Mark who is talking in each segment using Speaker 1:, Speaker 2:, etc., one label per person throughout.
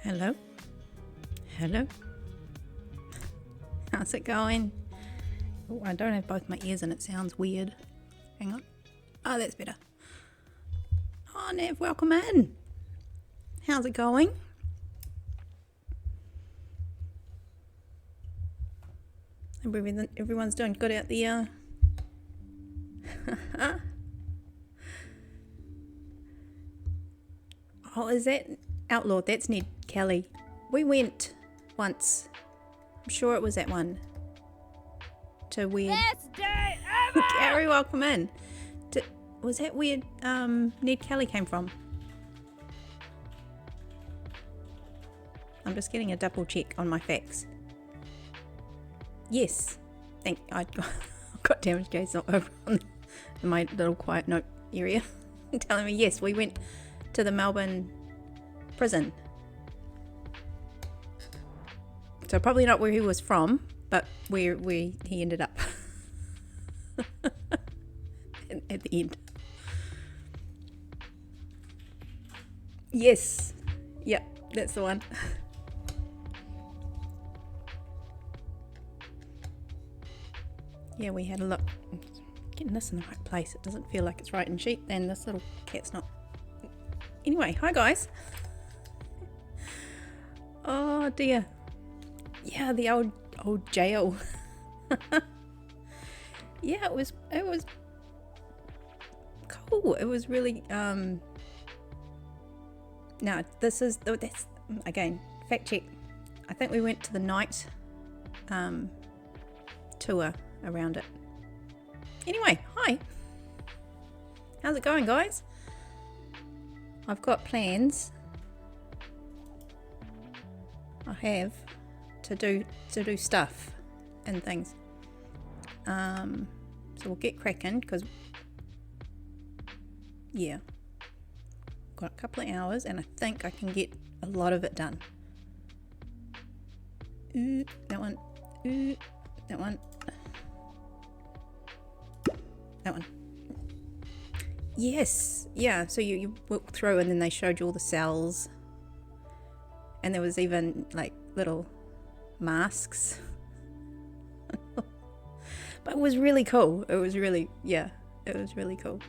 Speaker 1: Hello? Hello? How's it going? Oh, I don't have both my ears and it sounds weird. Hang on. Oh, that's better. Oh, Nev, welcome in. How's it going? Everyone's doing good out there. Oh, is that Outlaw? That's Ned Kelly. We went once. I'm sure it was that one. To where...
Speaker 2: Best day ever!
Speaker 1: Gary, welcome in. Was that where Ned Kelly came from? I'm just getting a double check on my facts. Yes. I got damage case over on in my little quiet note area. Telling me yes, we went to the Melbourne prison. So probably not where he was from, but where he ended up at the end. Yes. Yep, that's the one. Yeah, we had a look. Getting this in the right place. It doesn't feel like it's right in sheep, and this little cat's not. Anyway, hi guys. Oh dear. Yeah, the old jail. Yeah, it was cool. It was really now that's again, fact check. I think we went to the night tour around it. Anyway, hi. How's it going, guys? I've got plans. I have to do stuff and things. So we'll get cracking because yeah, got a couple of hours and I think I can get a lot of it done. That one. That one. That one. Yes. Yeah, so you walk through and then they showed you all the cells. And there was even like little masks. But it was really cool. It was really cool.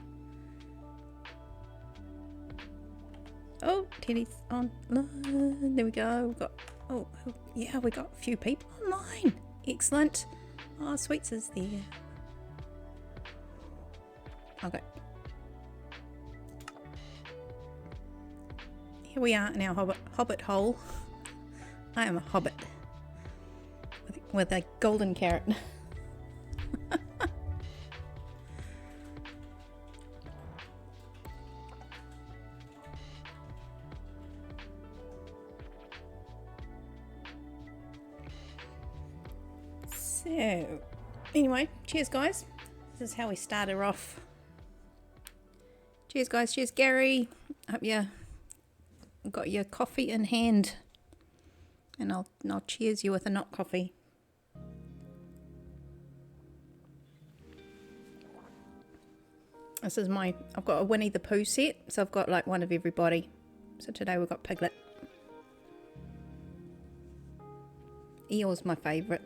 Speaker 1: Oh, Teddy's online. There we go. We've got, we got a few people online. Excellent. Oh, Sweets is there. Okay. Here we are in our hobbit hole. I am a hobbit with a golden carrot. So, anyway, cheers guys. This is how we started off. Cheers guys, cheers Gary. Hope you got your coffee in hand. And I'll cheers you with a not coffee. This is I've got a Winnie the Pooh set, so I've got like one of everybody. So today we've got Piglet. Eeyore's my favourite.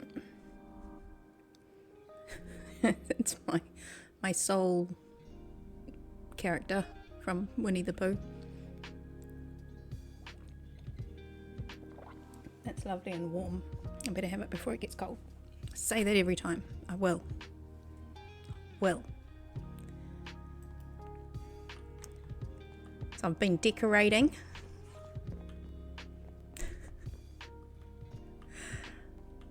Speaker 1: It's my soul character from Winnie the Pooh. That's lovely and warm. I better have it before it gets cold. I say that every time. I will. So I've been decorating.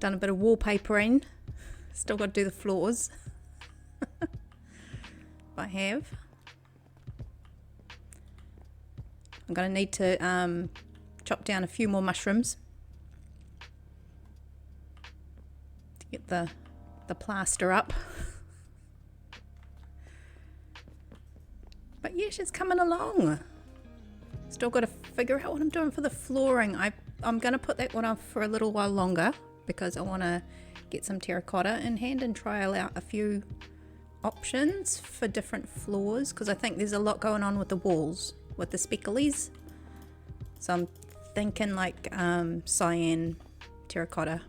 Speaker 1: Done a bit of wallpapering. Still got to do the floors. I have. I'm going to need to chop down a few more mushrooms to get the plaster up. But yeah, she's coming along. Still got to figure out what I'm doing for the flooring. I'm going to put that one off for a little while longer because I want to get some terracotta in hand and trial out a few options for different floors because I think there's a lot going on with the walls with the specklies. So I'm thinking like cyan terracotta,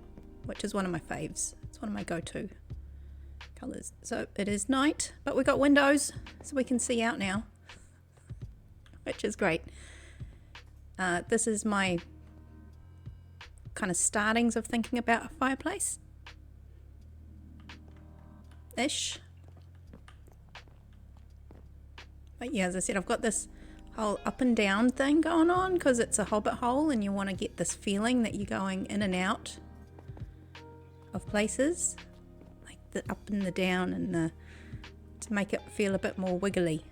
Speaker 1: which is one of my faves. It's one of my go-to colours. So it is night, but we've got windows so we can see out now, which is great. This is my kind of startings of thinking about a fireplace ish. But yeah, as I said, I've got this whole up and down thing going on because it's a hobbit hole and you want to get this feeling that you're going in and out of places, like the up and the down, and the to make it feel a bit more wiggly.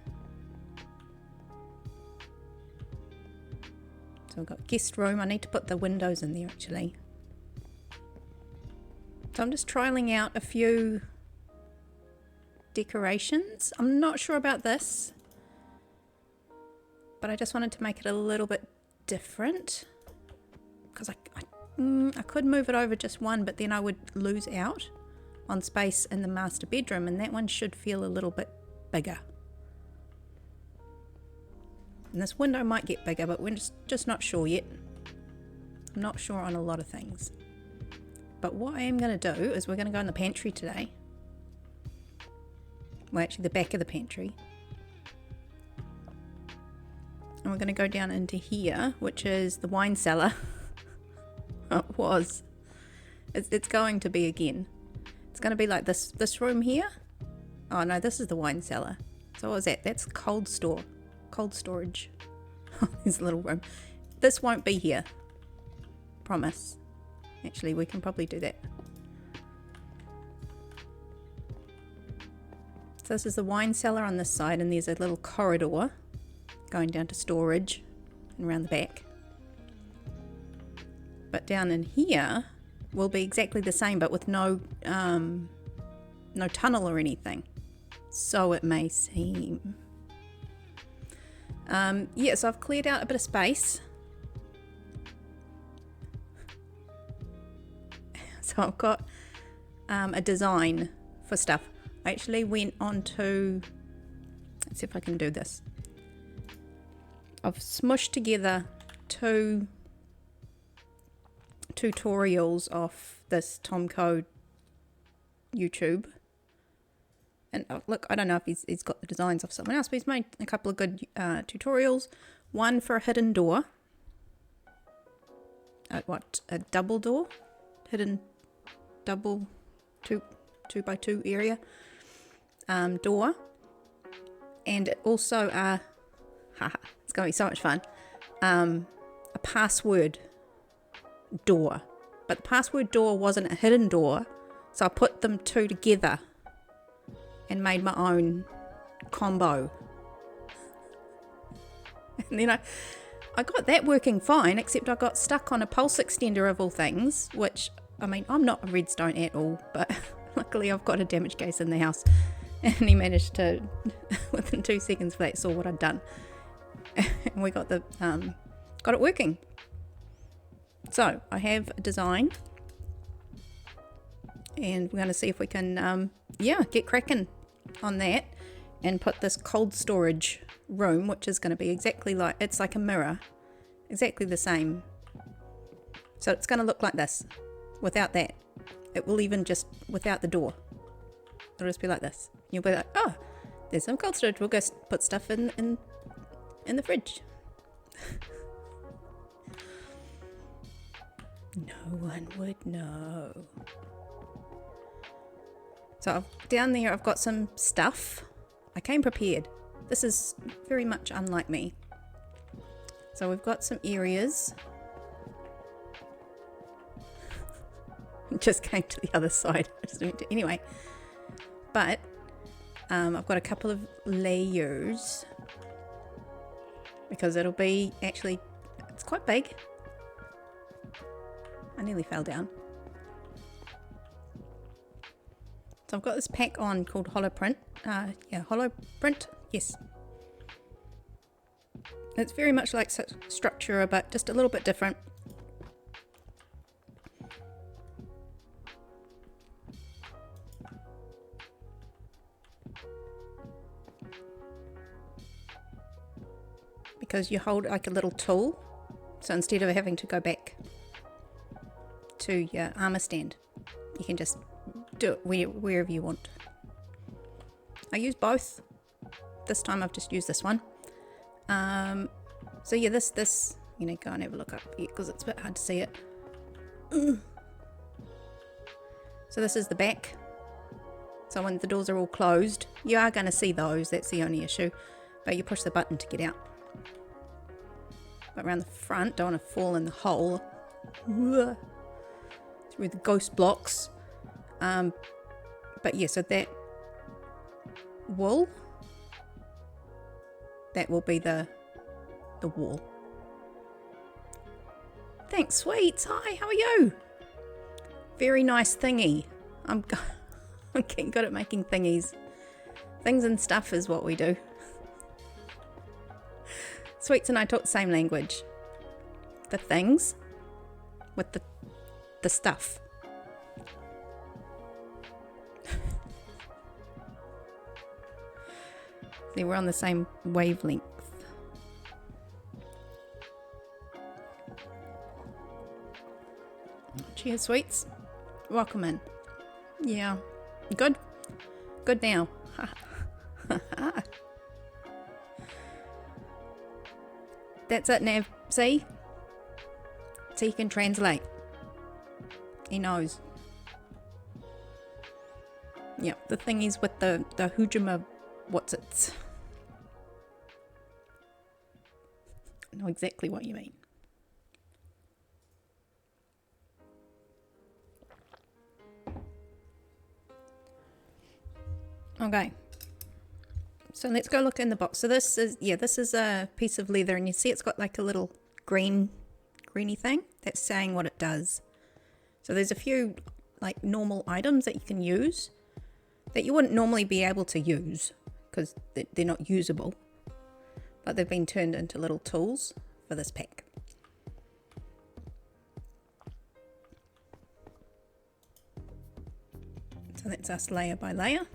Speaker 1: So I've got guest room. I need to put the windows in there actually. So I'm just trialing out a few decorations. I'm not sure about this, but I just wanted to make it a little bit different because I could move it over just one, but then I would lose out on space in the master bedroom, and that one should feel a little bit bigger. And this window might get bigger, but we're just not sure yet. I'm not sure on a lot of things. But what I am going to do is we're going to go in the pantry today. Well, actually the back of the pantry. And we're going to go down into here, which is the wine cellar. It was. It's going to be again. It's going to be like this room here. Oh no, this is the wine cellar. So what was that? That's cold storage. There's a little room. This won't be here. Promise. Actually, we can probably do that. So this is the wine cellar on this side, and there's a little corridor going down to storage and around the back. But down in here will be exactly the same, but with no tunnel or anything. So it may seem. Yeah, so I've cleared out a bit of space. So I've got a design for stuff. I actually went on to, let's see if I can do this. I've smushed together two tutorials off this Tomco YouTube. And look, I don't know if he's got the designs of someone else, but he's made a couple of good tutorials. One for a hidden door. A double door? Hidden double 2x2 area door. And also it's going to be so much fun. A password door. But the password door wasn't a hidden door, so I put them two together and made my own combo. And then I got that working fine, except I got stuck on a pulse extender of all things, which, I mean, I'm not a redstone at all, but luckily I've got a damage case in the house, and he managed to, within 2 seconds flat, saw what I'd done. And we got it working. So I have a design, and we're going to see if we can, get cracking on that and put this cold storage room, which is going to be exactly like, it's like a mirror, exactly the same. So it's going to look like this without that. It will even just without the door. It'll just be like this. You'll be like, oh, there's some cold storage. We'll go put stuff in the fridge. No one would know. So down there I've got some stuff. I came prepared. This is very much unlike me. So we've got some areas. Just came to the other side. Anyway. But I've got a couple of layers. Because it'll be actually, it's quite big. I nearly fell down. So I've got this pack on called Hollow Print. Hollow Print, yes. It's very much like Structure, but just a little bit different. Because you hold like a little tool So instead of having to go back to your armor stand, you can just do it wherever you want. I use both. This time I've just used this one. So yeah, this you know, go and have a look up here because it's a bit hard to see it. So this is the back. So when the doors are all closed, you are going to see those. That's the only issue. But you push the button to get out. But around the front, don't want to fall in the hole through the ghost blocks. But yeah, so that wool, that will be the wall. Thanks, sweets. Hi, how are you? Very nice thingy. I'm getting good at making thingies. Things and stuff is what we do. Sweets and I talk the same language. The things with the stuff. See, we're on the same wavelength. Cheers, sweets. Welcome in. Yeah. Good? Good now. That's it, Nav. See? So he can translate. He knows. Yep, the thing is with the Hujima, what's it? I know exactly what you mean. Okay, so let's go look in the box. So this is a piece of leather, and you see it's got like a little greeny thing that's saying what it does. So there's a few like normal items that you can use that you wouldn't normally be able to use because they're not usable, but they've been turned into little tools for this pack. So that's us layer by layer.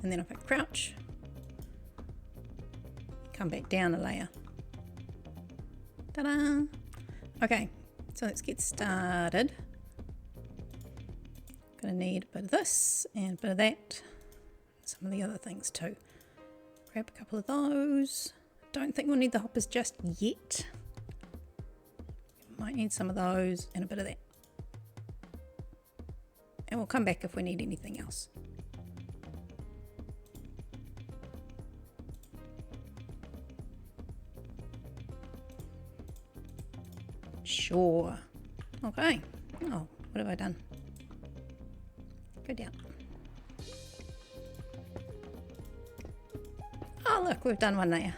Speaker 1: And then if I crouch, come back down a layer. Ta-da! Okay, so let's get started. Gonna need a bit of this and a bit of that. Some of the other things too. Grab a couple of those. Don't think we'll need the hoppers just yet. Might need some of those and a bit of that. And we'll come back if we need anything else. Sure. Okay. Oh, what have I done? Go down. Oh, look, we've done one layer.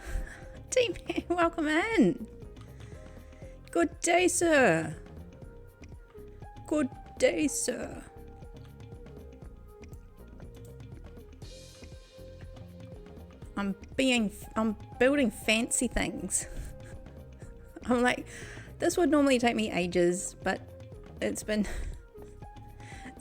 Speaker 1: Team, welcome in. Good day, sir. Good day, sir. I'm building fancy things. I'm like, this would normally take me ages, but it's been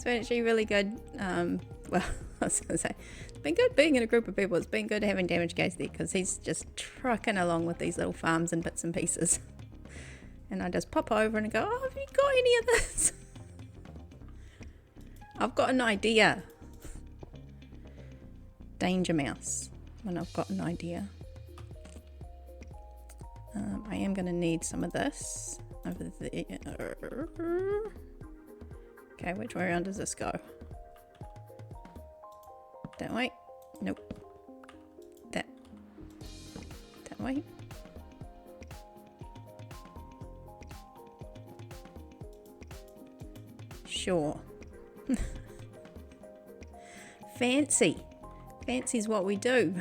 Speaker 1: actually really good. Well, I was gonna say, it's been good being in a group of people. It's been good having Damage Gaze there because he's just trucking along with these little farms and bits and pieces. And I just pop over and go, oh, have you got any of this? I've got an idea. Danger Mouse, when I've got an idea. I am going to need some of this over there. Okay, which way around does this go? That way? Nope. That way? Sure. Fancy. Fancy's what we do.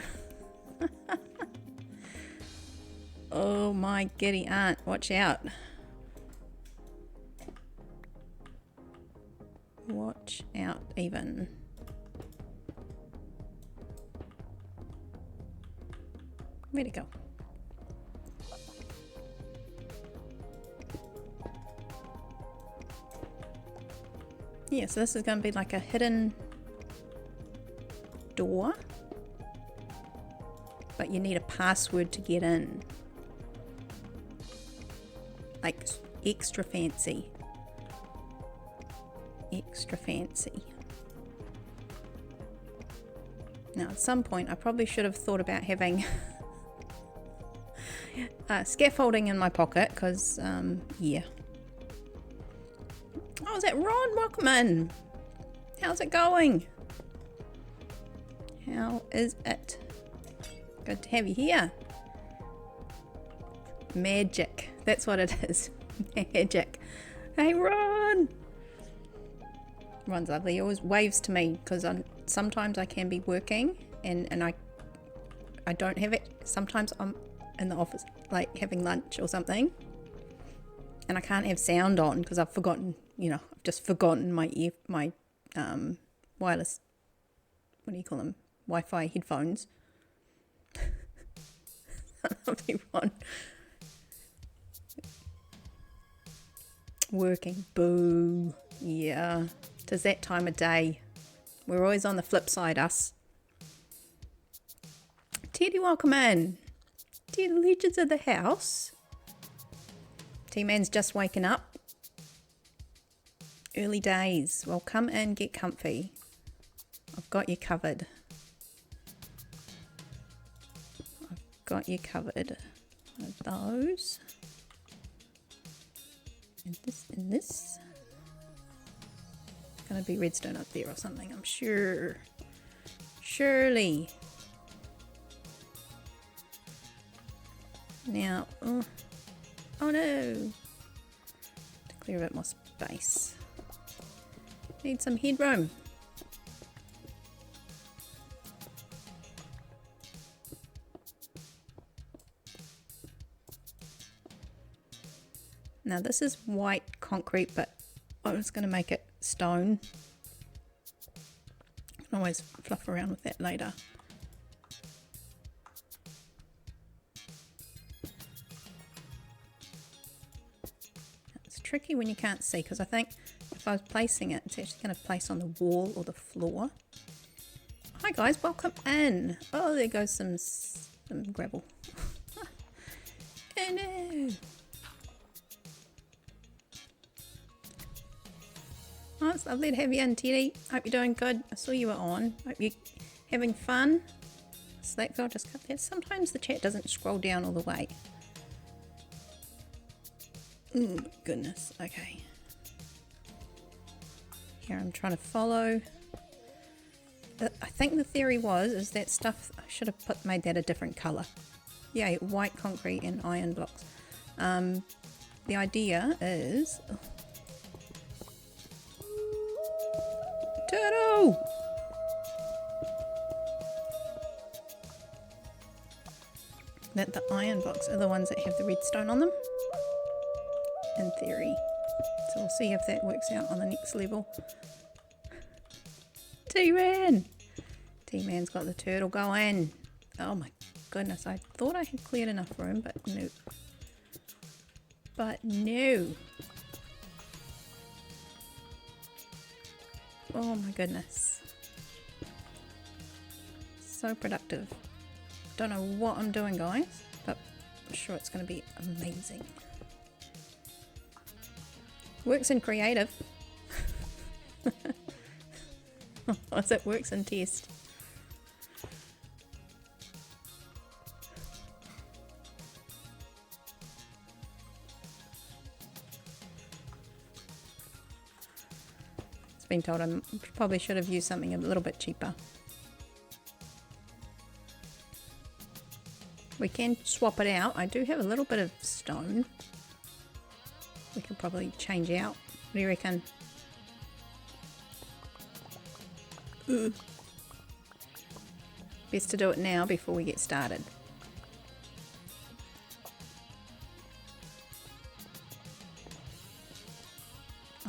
Speaker 1: Oh my giddy aunt, watch out. Watch out even. Where'd it go? Yeah, so this is going to be like a hidden door, but you need a password to get in. like extra fancy. Extra fancy. Now at some point I probably should have thought about having scaffolding in my pocket, because yeah. Oh, is that Ron? Welcome in. How's it going? How is it? Good to have you here. Magic. That's what it is. Magic. Hey, Ron. Ron's lovely. He always waves to me because sometimes I can be working and I don't have it. Sometimes I'm in the office like having lunch or something and I can't have sound on because I've forgotten, you know, I've just forgotten my wireless, what do you call them, Wi-Fi headphones. Lovely Ron. Working. Boo. Yeah. 'Tis that time of day. We're always on the flip side, us. Teddy, welcome in. Teddy, Legends of the House. T-Man's just waking up. Early days. Well, come in, get comfy. I've got you covered. I've got you covered. With those. And this and this. It's gonna be redstone up there or something, I'm sure. Surely. Now, oh no. To clear a bit more space. Need some headroom. Now this is white concrete, but I was going to make it stone. I can always fluff around with that later. It's tricky when you can't see, because I think if I was placing it, it's actually going to place on the wall or the floor. Hi guys, welcome in. Oh, there goes some gravel. Oh no. Oh, it's lovely to have you in, Teddy. Hope you're doing good. I saw you were on. Hope you're having fun. Slackville, just cut that. Sometimes the chat doesn't scroll down all the way. Oh, goodness. Okay. Here I'm trying to follow. I think the theory is that stuff, I should have made that a different colour. Yeah, white concrete and iron blocks. The idea is... Turtle! That the iron blocks are the ones that have the redstone on them. In theory. So we'll see if that works out on the next level. T-Man! T-Man's got the turtle going. Oh my goodness, I thought I had cleared enough room, but no. But no. Oh my goodness. So productive. Don't know what I'm doing, guys, but I'm sure it's going to be amazing. Works in creative. As it works in test. Been told I probably should have used something a little bit cheaper. We can swap it out. I do have a little bit of stone. We could probably change out. What do you reckon? Best to do it now before we get started.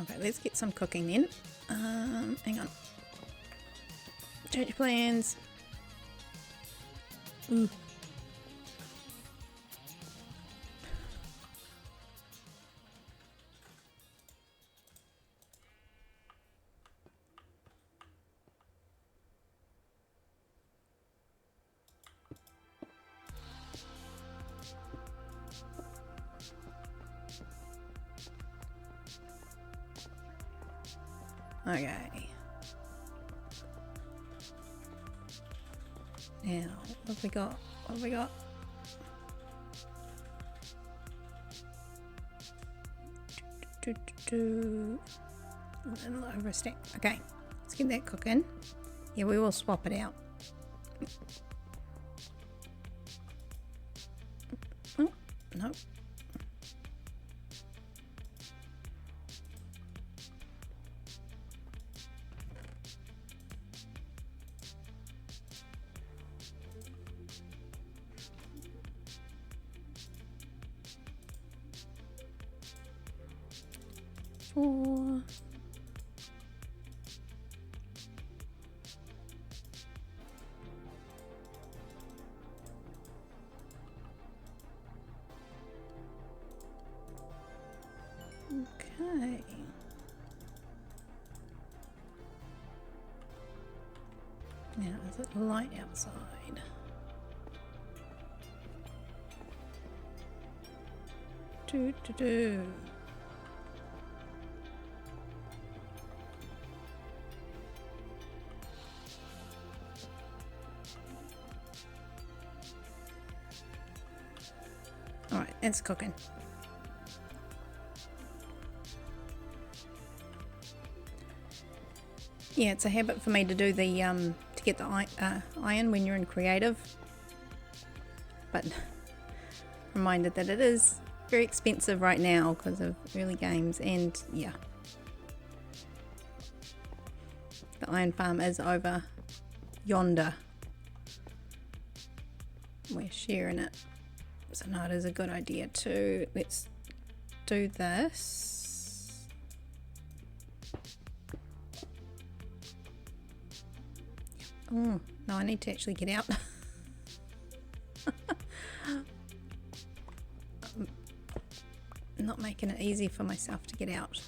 Speaker 1: Okay, let's get some cooking then. Hang on. Change plans. Ooh. Okay. Now, what have we got? What have we got? A little over a stack. Okay, let's get that cooking. Yeah, we will swap it out. Oh, no. Four. Okay. Now, is it light outside? Do. All right, it's cooking. Yeah, it's a habit for me to do the to get the iron when you're in creative, but reminded that it is very expensive right now because of early games, and yeah, the iron farm is over yonder. We're sharing it, so no, it is a good idea to let's do this. Oh, no, I need to actually get out. I'm not making it easy for myself to get out.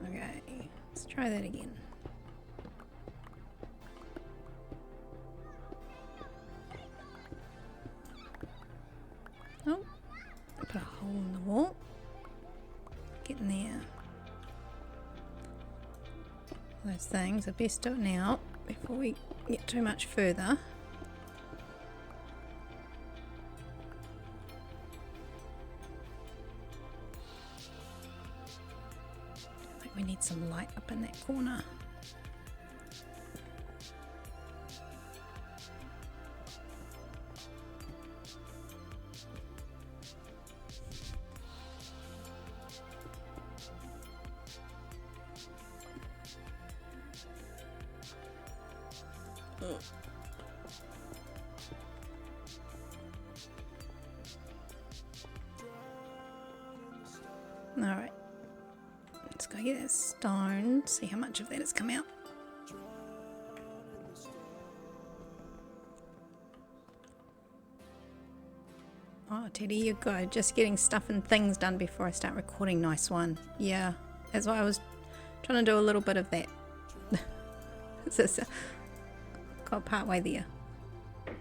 Speaker 1: Okay, let's try that again. Oh, put a hole in the wall. Get in there. Those things are best do it now before we get too much further. I think we need some light up in that corner. Alright, let's go get that stone, see how much of that has come out. Oh, Teddy, you go. Just getting stuff and things done before I start recording. Nice one. Yeah, that's why I was trying to do a little bit of that. Got part way there. I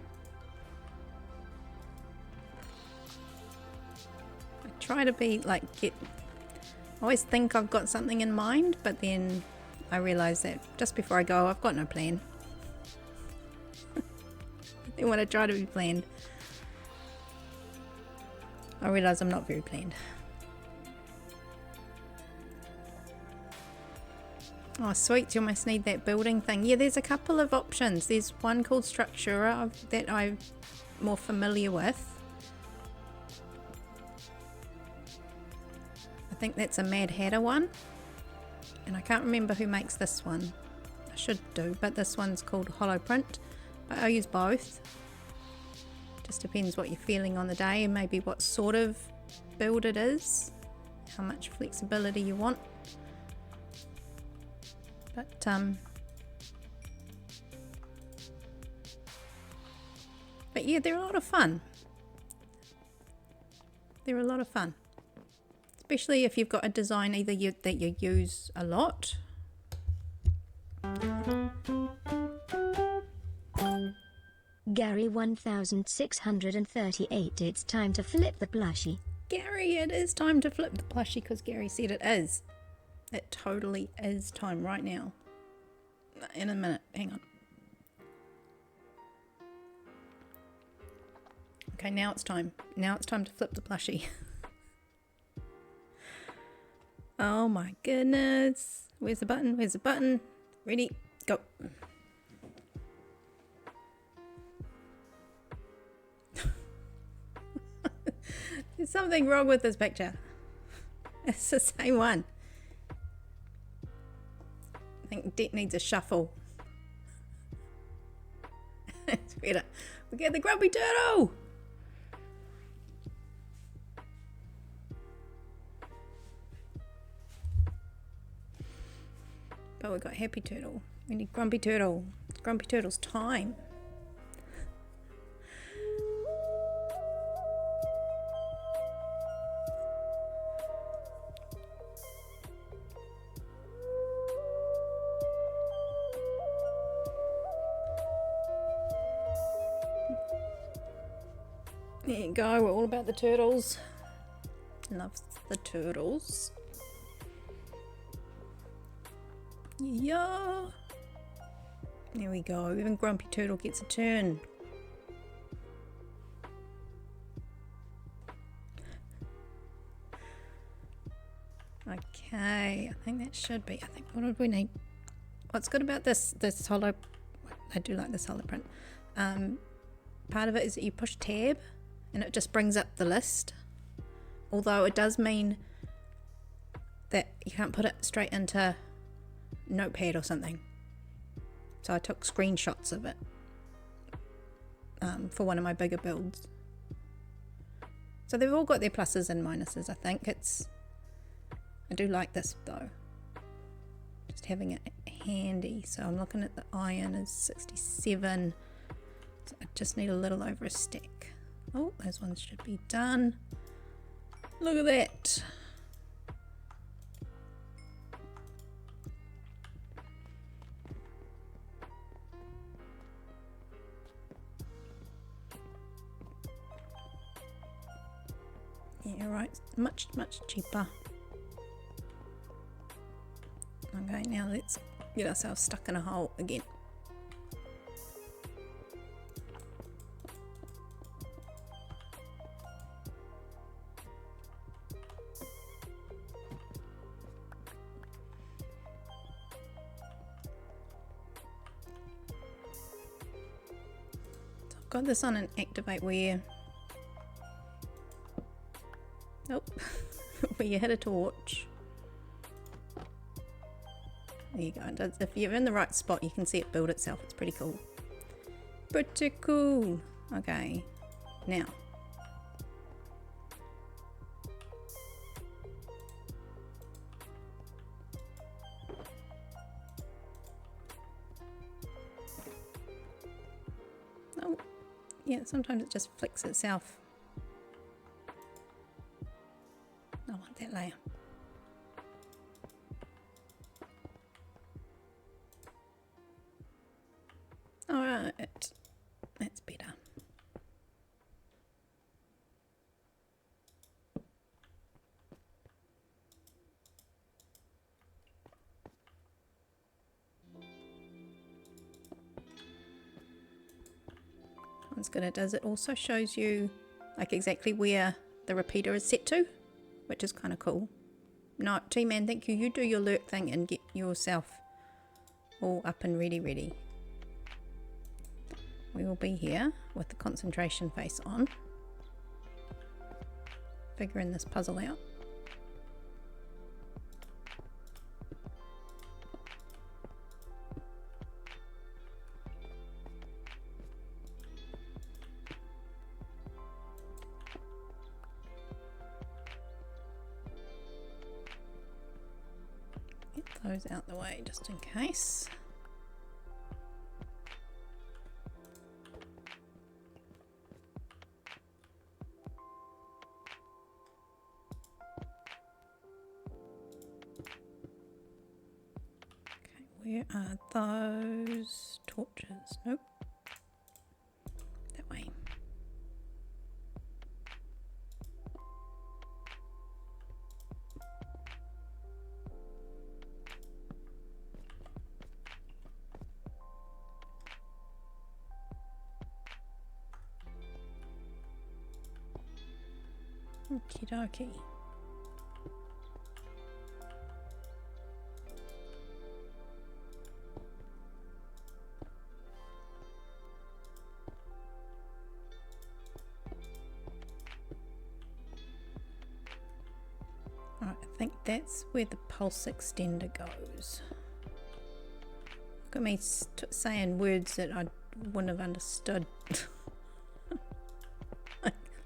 Speaker 1: try to be like, I always think I've got something in mind, but then I realise that just before I go, I've got no plan. Then when I try to be planned, I realise I'm not very planned. Oh sweet, you almost need that building thing. Yeah, there's a couple of options. There's one called StreamBeats that I'm more familiar with. I think that's a Mad Hatter one. And I can't remember who makes this one. I should do, but this one's called Holoprint. But I use both. Just depends what you're feeling on the day and maybe what sort of build it is. How much flexibility you want. But yeah, they're a lot of fun. They're a lot of fun. Especially if you've got a design that you use a lot.
Speaker 2: Gary 1638, it's time to flip the plushie.
Speaker 1: Gary, it is time to flip the plushie because Gary said it is. It totally is time right now. In a minute, hang on. Okay, now it's time. Now it's time to flip the plushie. Oh my goodness. Where's the button? Where's the button? Ready? Go. There's something wrong with this picture. It's the same one. I think Deck needs a shuffle. It's better. We get the grumpy turtle. But we got happy turtle. We need grumpy turtle. It's grumpy turtle's time. There you go, we're all about the turtles. Loves the turtles. Yeah. There we go, even Grumpy Turtle gets a turn. Okay, I think that should be, what did we need? What's good about this hollow, I do like this hollow print. Part of it is that you push tab and it just brings up the list. Although it does mean that you can't put it straight into Notepad or something. So I took screenshots of it for one of my bigger builds. So they've all got their pluses and minuses, I think. I do like this though. Just having it handy. So I'm looking at the iron is 67. So I just need a little over a stack. Oh, those ones should be done. Look at that. Yeah, right. Much cheaper. Okay, now let's get ourselves stuck in a hole again. Got this on an activate where, nope, where you hit a torch. There you go. If you're in the right spot, you can see it build itself. It's pretty cool. Pretty cool. Okay, now. Oh. Yeah, sometimes it just flicks itself. I want that layer. Alright, that's better. What's good it does, it also shows you like exactly where the repeater is set to, which is kind of cool. No, T-Man, thank you. You do your lurk thing and get yourself all up and ready. We will be here with the concentration face on, figuring this puzzle out. Get those out the way just in case. Where are those torches? Nope. That way. Okie dokie. Alright, I think that's where the pulse extender goes. Look at me saying words that I wouldn't have understood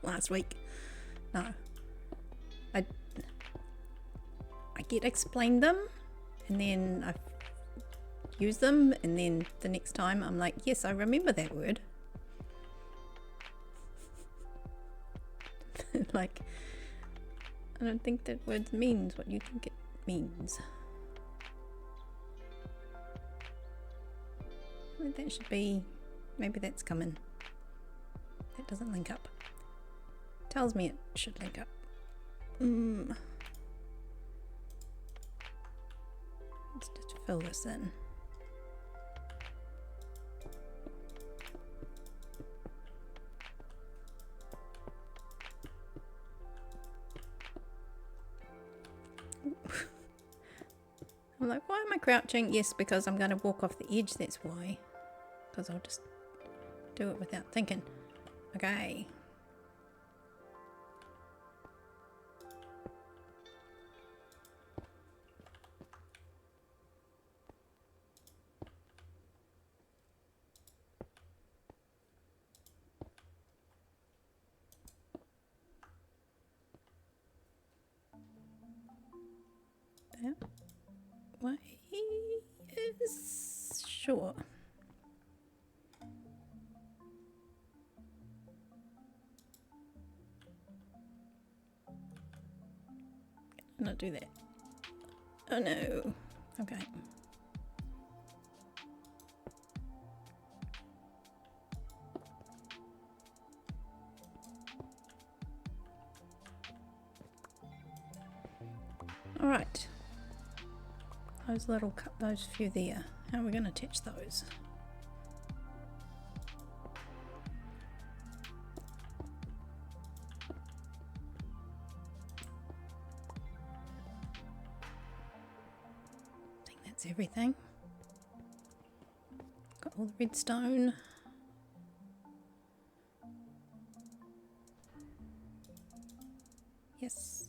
Speaker 1: last week. No. I get explained them and then I use them and then the next time I'm like, yes, I remember that word. Like, I don't think that word means what you think it means. I think that should be, maybe that's coming. That doesn't link up. Tells me it should link up. Let's just fill this in. I'm like, why am I crouching? Yes, because I'm going to walk off the edge, that's why. Because I'll just do it without thinking. Okay. That way is sure. Not do that. Oh no. Okay. All right. Those little those few there. How are we going to attach those? I think that's everything. Got all the redstone. Yes.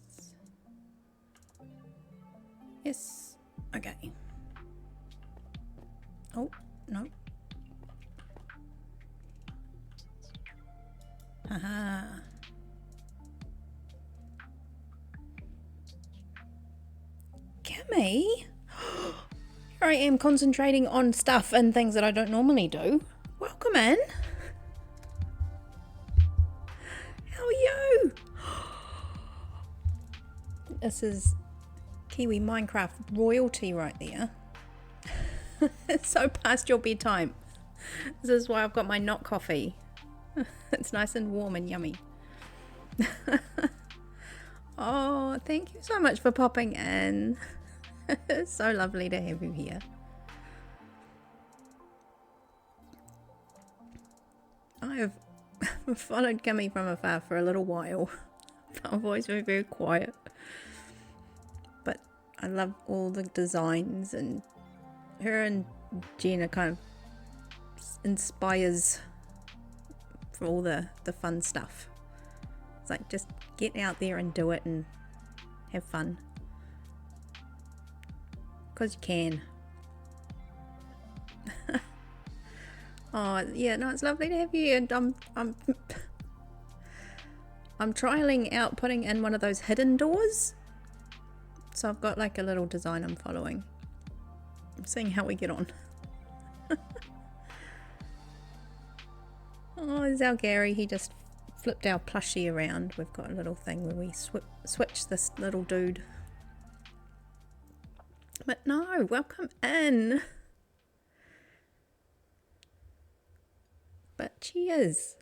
Speaker 1: Yes. Okay. Oh, no. Haha. Cammy? Here I am concentrating on stuff and things that I don't normally do. Welcome in. How are you? This is Kiwi Minecraft royalty right there. It's so past your bedtime. This is why I've got my not coffee. It's nice and warm and yummy. Oh, thank you so much for popping in. It's so lovely to have you here. I have followed Kimmy from afar for a little while. I've always been very quiet. But I love all the designs, and her and Jenna kind of inspires for all the fun stuff. It's like, just get out there and do it and have fun. Because you can. Oh yeah, no, it's lovely to have you, and I'm trialing out putting in one of those hidden doors. So I've got like a little design I'm following. I'm seeing how we get on. Oh, there's our Gary. He just flipped our plushie around. We've got a little thing where we switch this little dude. But no, welcome in. But cheers.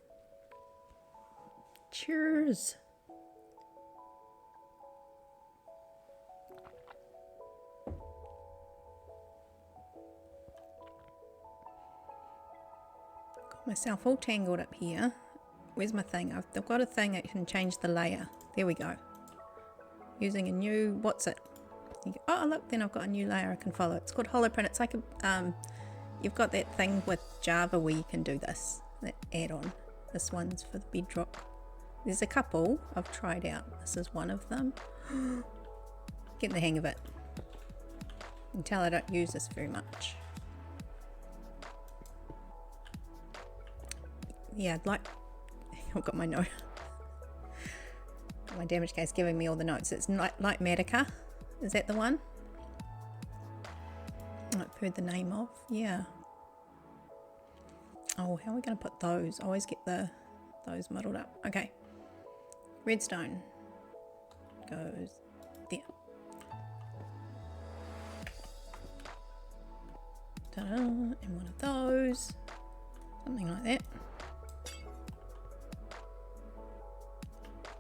Speaker 1: Cheers. Got myself all tangled up here. Where's my thing? I've got a thing that can change the layer. There we go. Using a new, what's it? Oh look, then I've got a new layer I can follow. It's called holoprint. It's like a, you've got that thing with Java where you can do this, that add-on. This one's for the Bedrock. There's a couple I've tried out. This is one of them. Getting the hang of it. You can tell I don't use this very much. Yeah, I'd like, I've got my note. My damage case giving me all the notes. It's like Medica. Is that the one? I've heard the name of. Yeah. Oh, how are we going to put those? I always get those muddled up. Okay. Redstone goes there. Ta-da! And one of those. Something like that.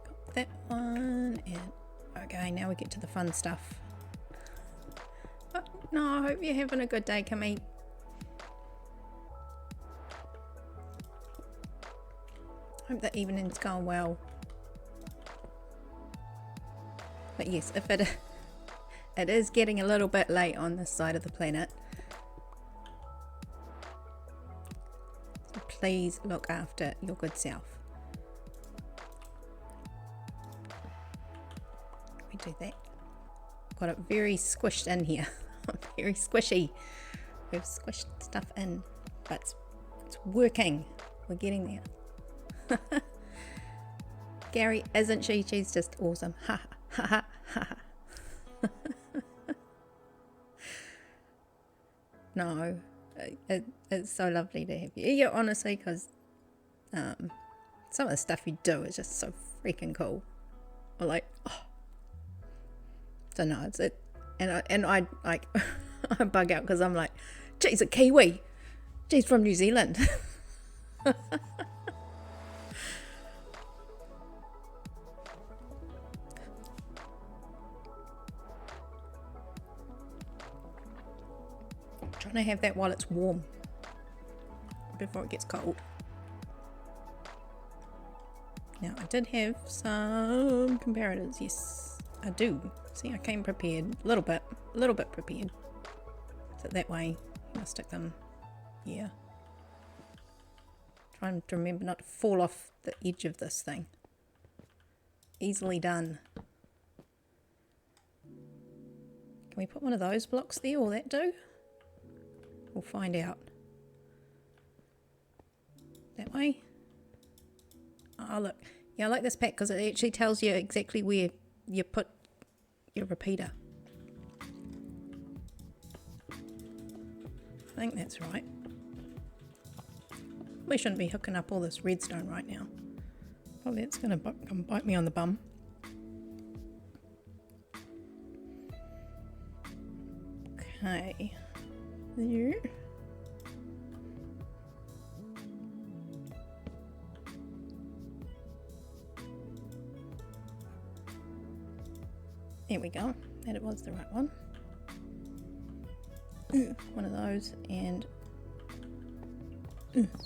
Speaker 1: Got that one. And okay, now we get to the fun stuff. Oh, no, I hope you're having a good day, Camille. Hope that evening's going well. But yes, if it is getting a little bit late on this side of the planet, so please look after your good self. We do that. Got it very squished in here. Very squishy. We've squished stuff in, but it's working. We're getting there. Gary, isn't she? She's just awesome. Ha ha ha ha. No, it's so lovely to have you. Yeah, honestly, because some of the stuff you do is just so freaking cool. Or like, oh. So no, it's it, and I like I bug out because I'm like, she's a Kiwi. She's from New Zealand. Trying to have that while it's warm before it gets cold. Now I did have some comparators. Yes, I do. See, I came prepared, a little bit prepared. So that way I'll stick them here. Trying to remember not to fall off the edge of this thing. Easily done. Can we put one of those blocks there? Will that do? We'll find out. That way. Oh look, yeah, I like this pack because it actually tells you exactly where you put your repeater. I think that's right. We shouldn't be hooking up all this redstone right now. Probably it's going to come bite me on the bum. Okay. There. There we go. That it was the right one. One of those and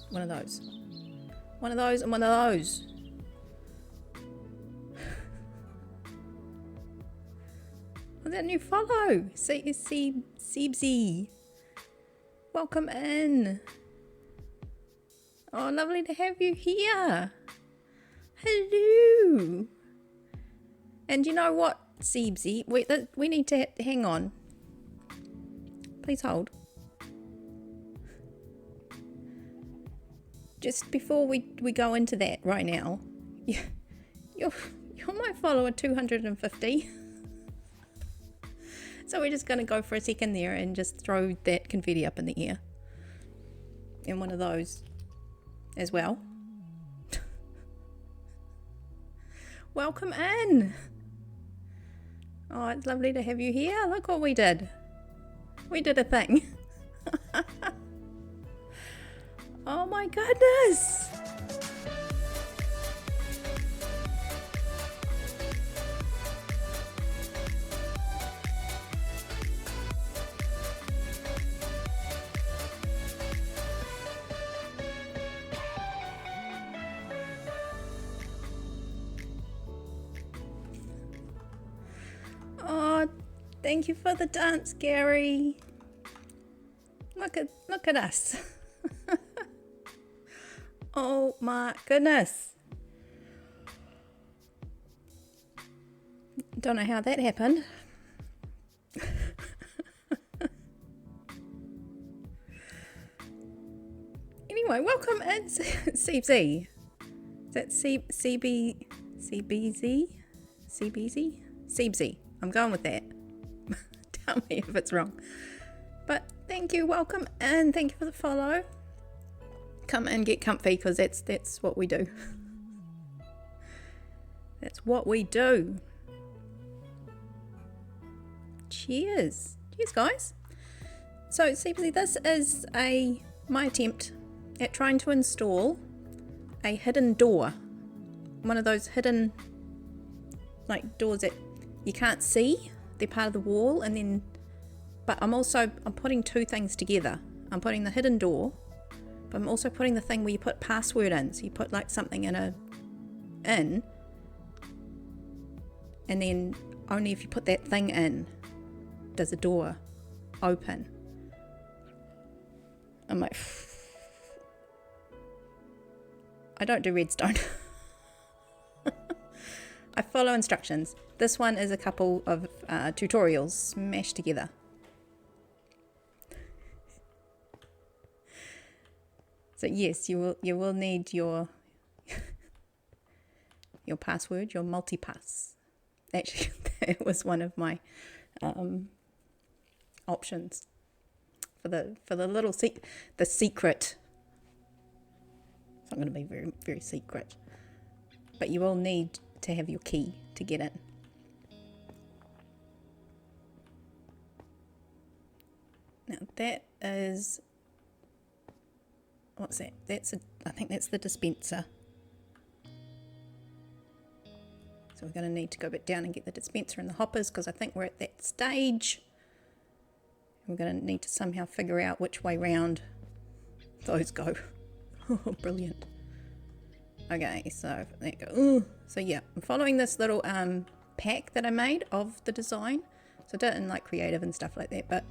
Speaker 1: one of those. One of those and one of those. What's that new follow? Seebsy. Welcome in. Oh, lovely to have you here. Hello. And you know what, Seebsy? We need to hang on. Please hold. Just before we go into that right now, you're my follower 250. So we're just going to go for a second there and just throw that confetti up in the air. And one of those as well. Welcome in. Oh, it's lovely to have you here. Look what we did. We did a thing. Oh my goodness. Thank you for the dance, Gary. Look at us. Oh my goodness. Don't know how that happened. Anyway, welcome in, CBZ. Is that CBZ? I'm going with that. Tell me if it's wrong. But thank you, welcome in. Thank you for the follow. Come and get comfy, because that's what we do. That's what we do. Cheers. Cheers, guys. So, CBZ, this is my attempt at trying to install a hidden door. One of those hidden, like, doors that you can't see. They're part of the wall, and then, but I'm putting two things together. I'm putting the hidden door, but I'm also putting the thing where you put password in. So you put like something in, and then only if you put that thing in does the door open. I'm like, I don't do redstone. I follow instructions. This one is a couple of tutorials smashed together. So yes, you will need your password, your multipass. Actually, that was one of my options for the little the secret. It's not going to be very, very secret, but you will need to have your key to get in. Now that is, what's that? I think that's the dispenser. So we're going to need to go back down and get the dispenser and the hoppers, because I think we're at that stage. We're going to need to somehow figure out which way round those go. Oh, brilliant. Okay, so there you go. Ooh. So yeah, I'm following this little pack that I made of the design. So I did it in like creative and stuff like that, but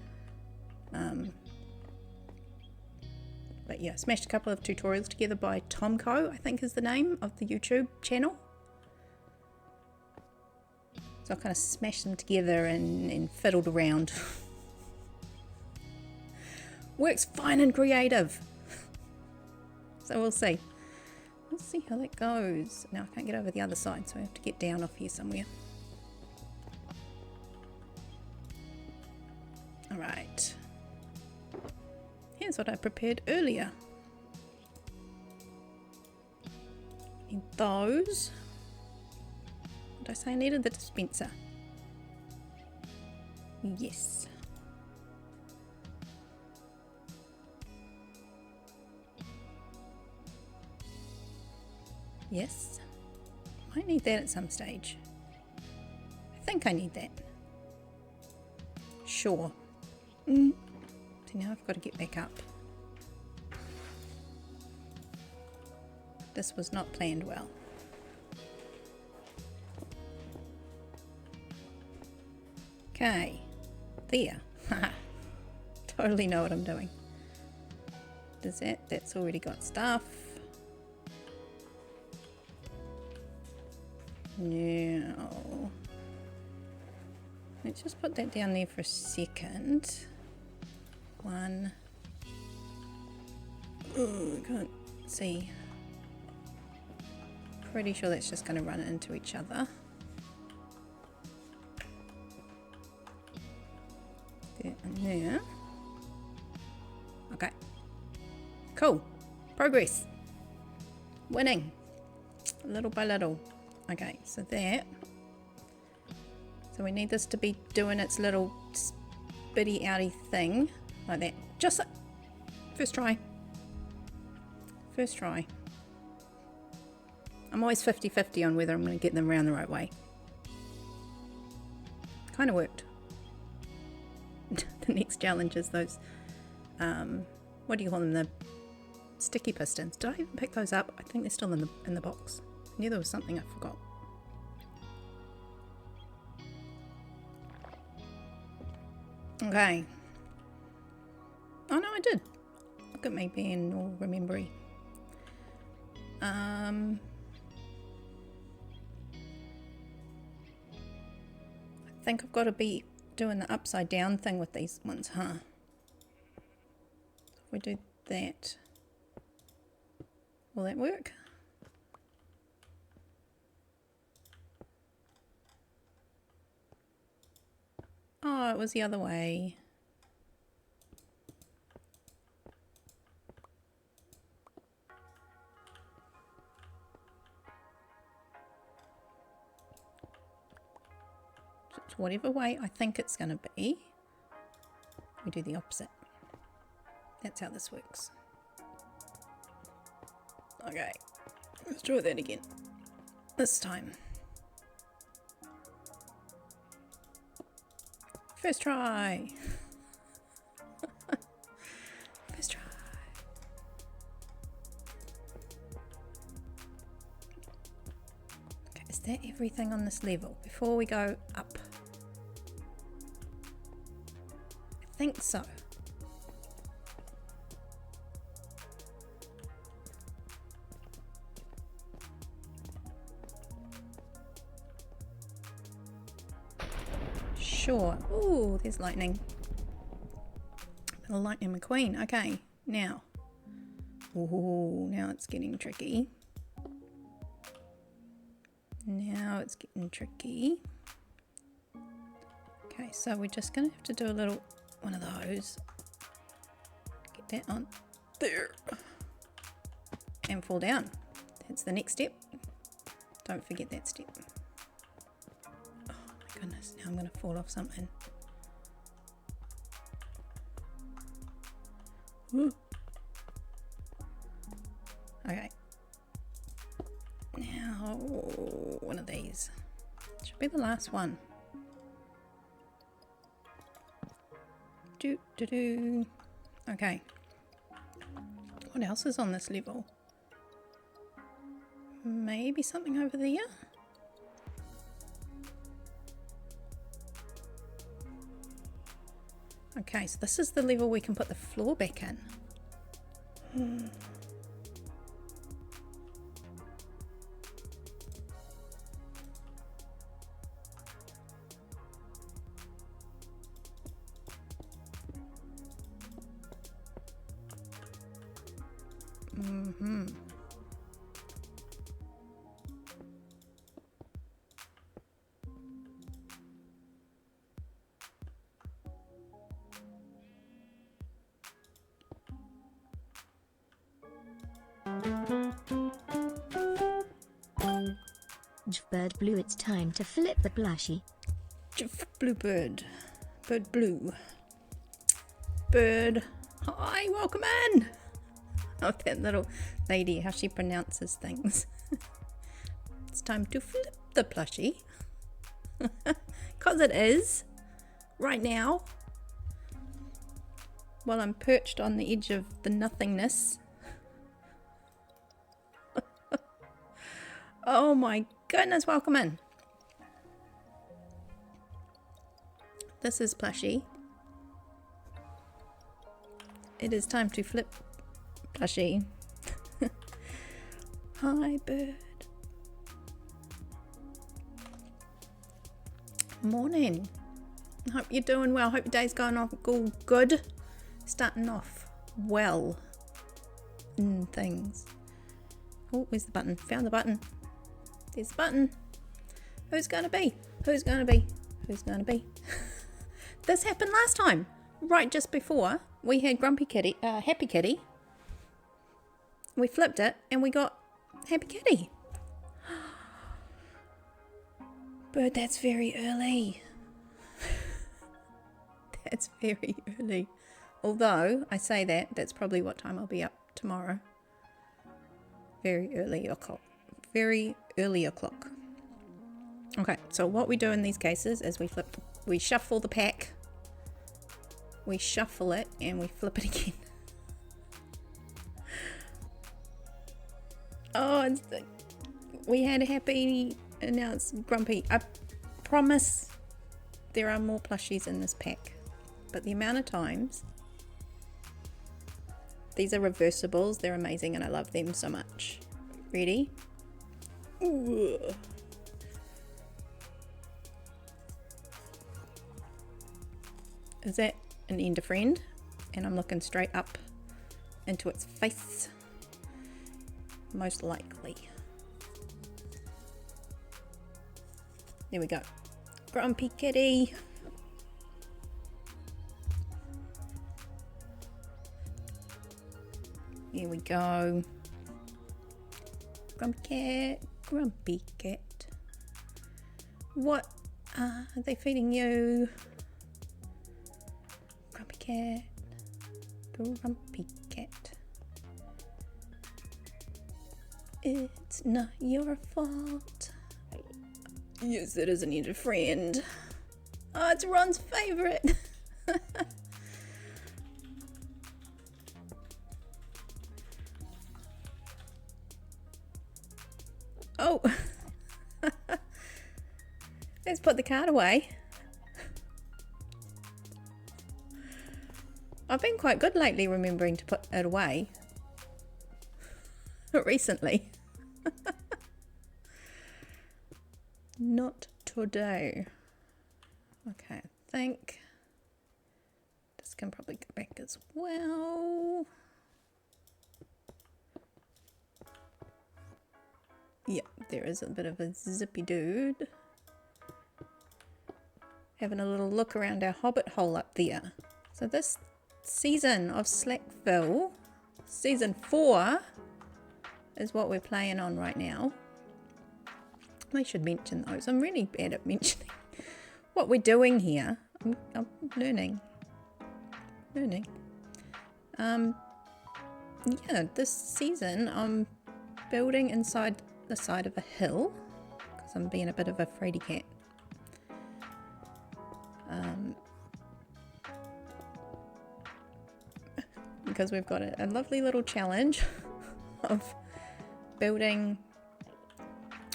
Speaker 1: yeah, smashed a couple of tutorials together by Tomko, I think is the name of the YouTube channel. So I kind of smashed them together and fiddled around. Works fine in creative. So we'll see. We'll see how that goes. Now I can't get over the other side, so I have to get down off here somewhere. Alright. Here's what I prepared earlier. Need those. What did I say I needed? The dispenser. Yes. Yes. Might need that at some stage. I think I need that. Sure. So now I've got to get back up. This was not planned well. Okay. There. Totally know what I'm doing. Does that? That's already got stuff. Now, let's just put that down there for a second. One. Oh, I can't see. Pretty sure that's just going to run into each other. There and there. Okay. Cool. Progress. Winning. Little by little. Okay, so that. So we need this to be doing its little spitty outy thing. Like that. Just like. First try. First try. I'm always 50-50 on whether I'm going to get them around the right way. Kind of worked. The next challenge is those, what do you call them? The sticky pistons. Did I even pick those up? I think they're still in the box. I knew there was something I forgot. Okay. Oh no, I did. Look at me being all remembery. I think I've got to be doing the upside down thing with these ones, huh? If we do that, will that work? Oh, it was the other way. It's whatever way I think it's going to be, we do the opposite. That's how this works. Okay, let's try that again. This time. First try. First try. Okay, is that everything on this level before we go up? I think so. Sure. Ooh, there's lightning. Little lightning McQueen. Okay, now. Ooh, now it's getting tricky. Now it's getting tricky. Okay, so we're just going to have to do a little one of those. Get that on there. And fall down. That's the next step. Don't forget that step. Goodness, now I'm going to fall off something. Woo. Okay. Now, one of these. Should be the last one. Do. Okay. What else is on this level? Maybe something over there? Okay, so this is the level we can put the floor back in.
Speaker 2: Bird blue, it's time to flip the plushie.
Speaker 1: Blue bird. Bird blue. Bird. Hi, welcome in. Oh, that little lady, how she pronounces things. It's time to flip the plushie. Because it is. Right now. While I'm perched on the edge of the nothingness. Oh my goodness, welcome in. This is plushie. It is time to flip plushie. Hi, bird. Morning. Hope you're doing well. Hope your day's going off all good. Starting off well in things. Oh, where's the button? Found the button. There's the button. Who's gonna be? Who's gonna be? Who's gonna be? This happened last time. Right just before we had Grumpy Kitty, Happy Kitty. We flipped it and we got Happy Kitty. But that's very early. That's very early. Although I say that, that's probably what time I'll be up tomorrow. Very early o'clock. Very early o'clock. Okay, so what we do in these cases is we shuffle the pack, we shuffle it, and we flip it again. Oh, we had a happy, and now it's grumpy. I promise there are more plushies in this pack. but the amount of times, these are reversibles, they're amazing and I love them so much. Ready? Ooh. Is that an ender friend? And I'm looking straight up into its face. Most likely. There we go. Grumpy kitty. Here we go. Grumpy cat, grumpy cat. What are they feeding you? Grumpy cat, grumpy cat. It's not your fault. Yes, it is an ender friend. Oh, it's Ron's favorite. Oh, let's put the card away. I've been quite good lately remembering to put it away. Recently. Not today. Okay, I think this can probably go back as well. Yeah, there is a bit of a zippy dude. Having a little look around our hobbit hole up there. So this season of Slackville, season 4, is what we're playing on right now. I should mention those. I'm really bad at mentioning what we're doing here. I'm learning. Yeah, this season I'm building inside the side of a hill because I'm being a bit of a fraidy cat. Because we've got a lovely little challenge of building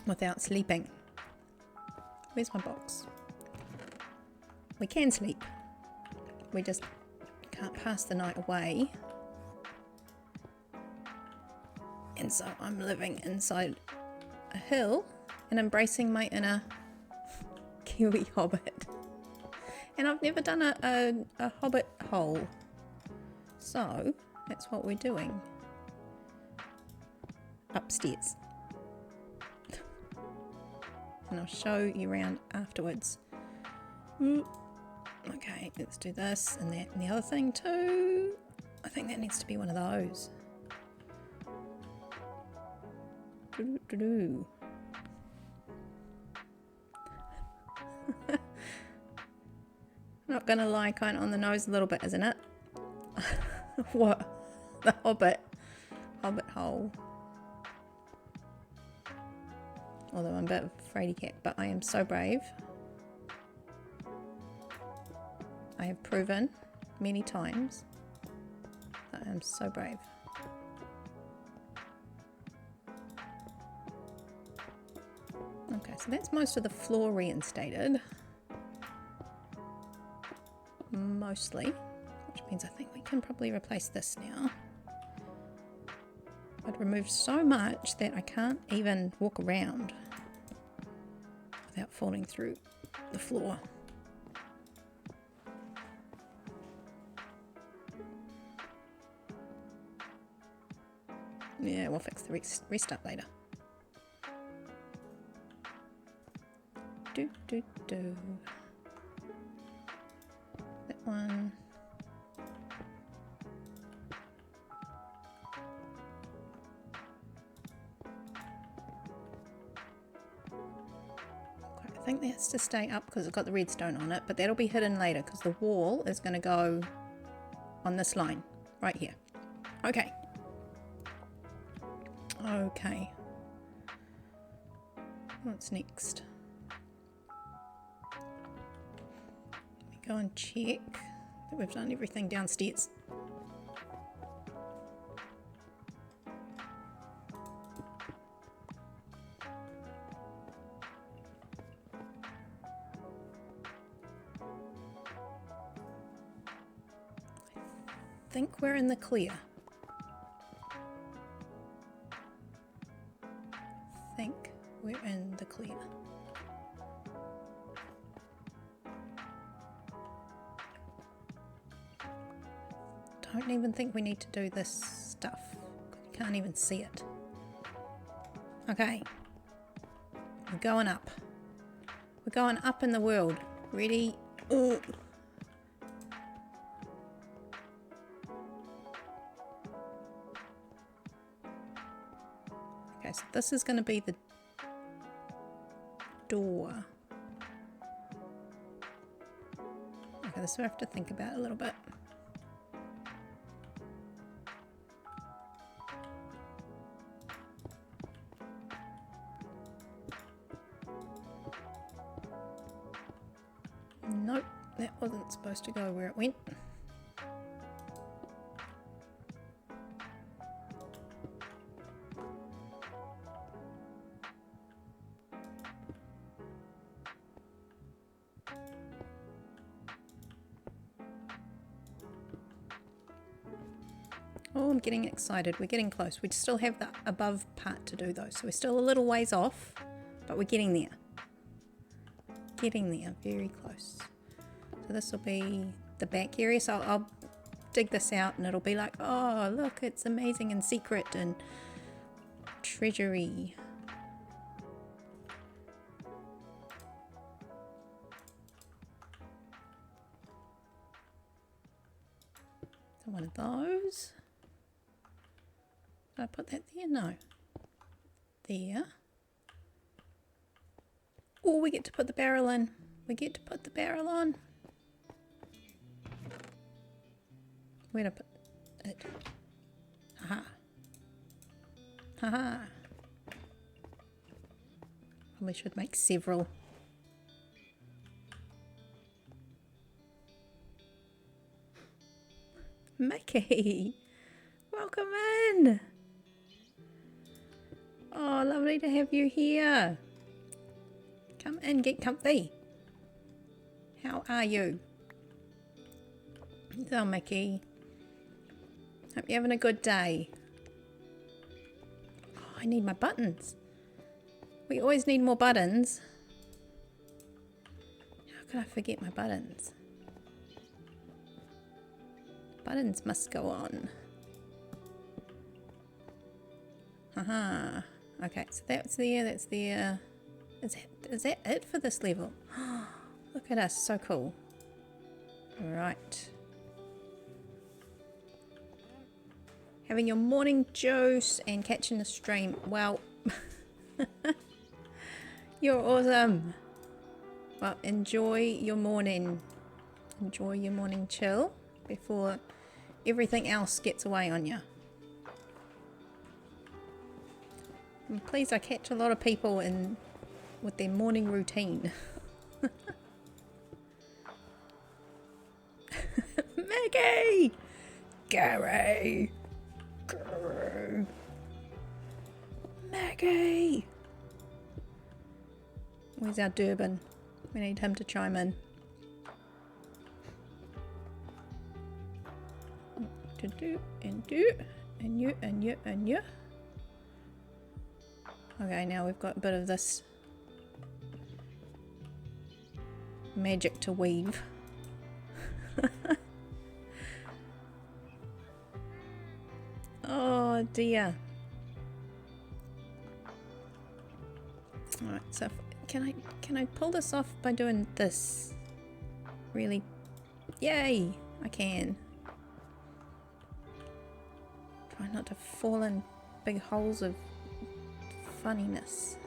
Speaker 1: without sleeping. Where's my box? We can sleep. We just can't pass the night away. And so I'm living inside a hill and embracing my inner Kiwi hobbit. And I've never done a hobbit hole. So that's what we're doing. Upstairs. And I'll show you around afterwards. Okay, let's do this and that and the other thing too. I think that needs to be one of those. Not gonna lie, kind of on the nose a little bit, isn't it? What? The hobbit hole. Although I'm a bit of a fraidy cat, but I am so brave. I have proven many times that I am so brave. Okay, so that's most of the floor reinstated. Mostly, which means I think we can probably replace this now. I've removed so much that I can't even walk around without falling through the floor. Yeah, we'll fix the restart later. Do. That one. I think that's to stay up because it's got the redstone on it, but that'll be hidden later because the wall is going to go on this line right here. Okay. Okay. What's next? Let me go and check that we've done everything downstairs. think we're in the clear. Think we're in the clear. Don't even think we need to do this stuff. You can't even see it. Okay. We're going up. We're going up in the world. Ready? Ooh. Okay, so this is going to be the door. Okay, this we have to think about a little bit. Nope, that wasn't supposed to go where it went. Oh, I'm getting excited. We're getting close. We still have the above part to do though, so we're still a little ways off, but we're getting there. Getting there, very close. So this will be the back area, so I'll dig this out and it'll be like, oh look, it's amazing and secret and treasury. So one of those. Did I put that there? No. There. Oh, we get to put the barrel in. We get to put the barrel on. Where'd I put it? Haha. Haha. Probably should make several. Mickey! Welcome in! Oh, lovely to have you here. Come in, get comfy. How are you? So, Mickey. Hope you're having a good day. Oh, I need my buttons. We always need more buttons. How could I forget my buttons? Buttons must go on. Haha. Okay, so that's there, that's there. Is that it for this level? Look at us, so cool. Right. Having your morning juice and catching the stream. Well, you're awesome. Well, enjoy your morning. Enjoy your morning chill before everything else gets away on you. And please, I catch a lot of people in with their morning routine. Maggie! Gary! Gary! Maggie! Where's our Durban? We need him to chime in. To do and do and you and you and you. Okay, now we've got a bit of this magic to weave. Oh dear. Alright, so can I pull this off by doing this? Really? Yay! I can. Try not to fall in big holes of funniness.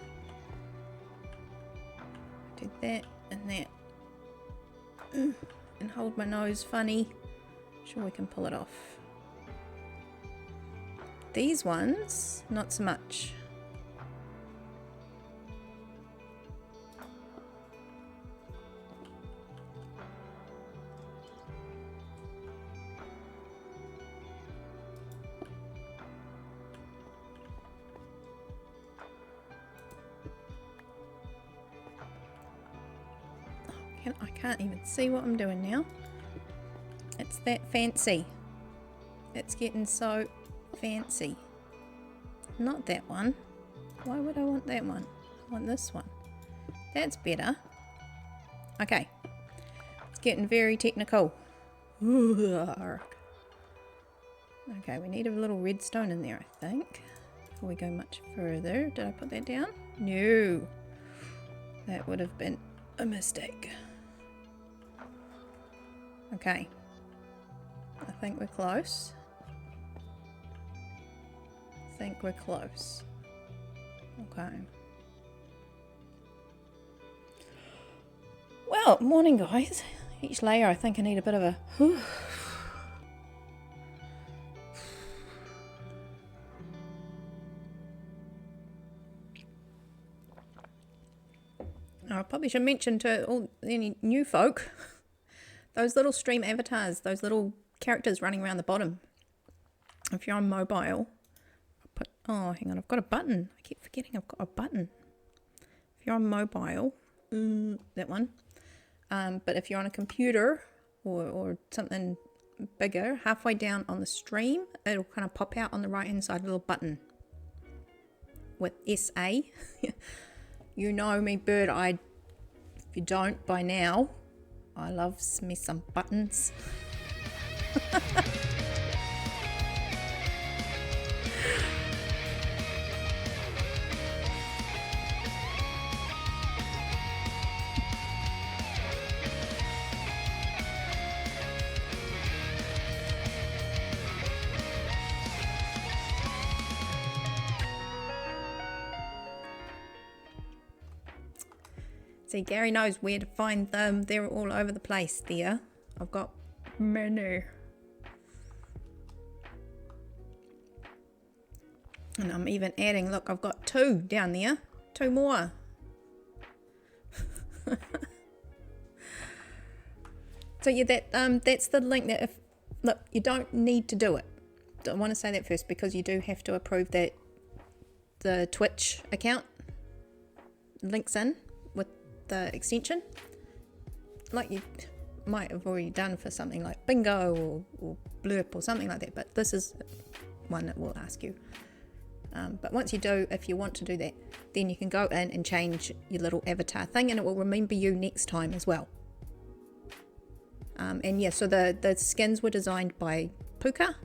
Speaker 1: Do that and that. And hold my nose funny. Sure we can pull it off. These ones, not so much. I can't even see what I'm doing now. It's that fancy. It's getting so fancy. Not that one. Why would I want that one? I want this one. That's better. Okay. It's getting very technical. Okay, we need a little redstone in there, I think. Before we go much further. Did I put that down? No. That would have been a mistake. Okay. I think we're close. Okay. Well, morning guys. Each layer I think I need a bit of a I probably should mention to any new folk, those little stream avatars, those little characters running around the bottom. If you're on mobile, oh, hang on, I've got a button. I keep forgetting I've got a button. If you're on mobile, that one. But if you're on a computer or something bigger, halfway down on the stream, it'll kind of pop out on the right hand side, a little button with SA. You know me, bird-eyed. If you don't by now, I love me some buttons. See, Gary knows where to find them. They're all over the place there. I've got many. And I'm even adding, look, I've got 2 down there. 2 more. So yeah, that's the link that look, you don't need to do it. I want to say that first because you do have to approve that the Twitch account links in with the extension, like you might have already done for something like bingo or blurp or something like that, but this is one that will ask you. But once you do, if you want to do that, then you can go in and change your little avatar thing and it will remember you next time as well. And yeah, so the skins were designed by Puka,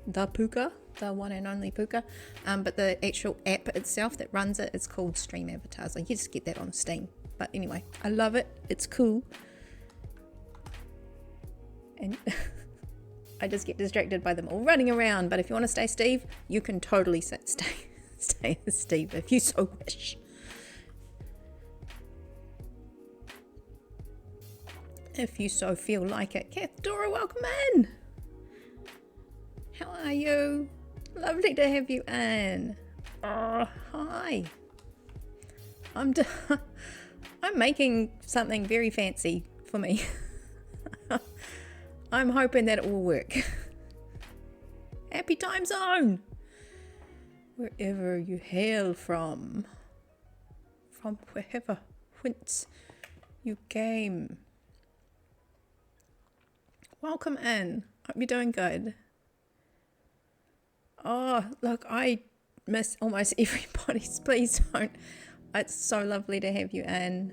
Speaker 1: the one and only Puka, but the actual app itself that runs it is called Stream Avatars. Like, you just get that on Steam. But anyway, I love it. It's cool. And I just get distracted by them all running around. But if you want to stay Steve, you can totally stay as Steve if you so wish. If you so feel like it. Kath Dora, welcome in. How are you? Lovely to have you in. Oh, hi. I'm making something very fancy for me. I'm hoping that it will work. Happy time zone. Wherever you hail from. From wherever, whence you came. Welcome in. Hope you're doing good. Oh, look, I miss almost everybody's. Please don't. It's so lovely to have you in.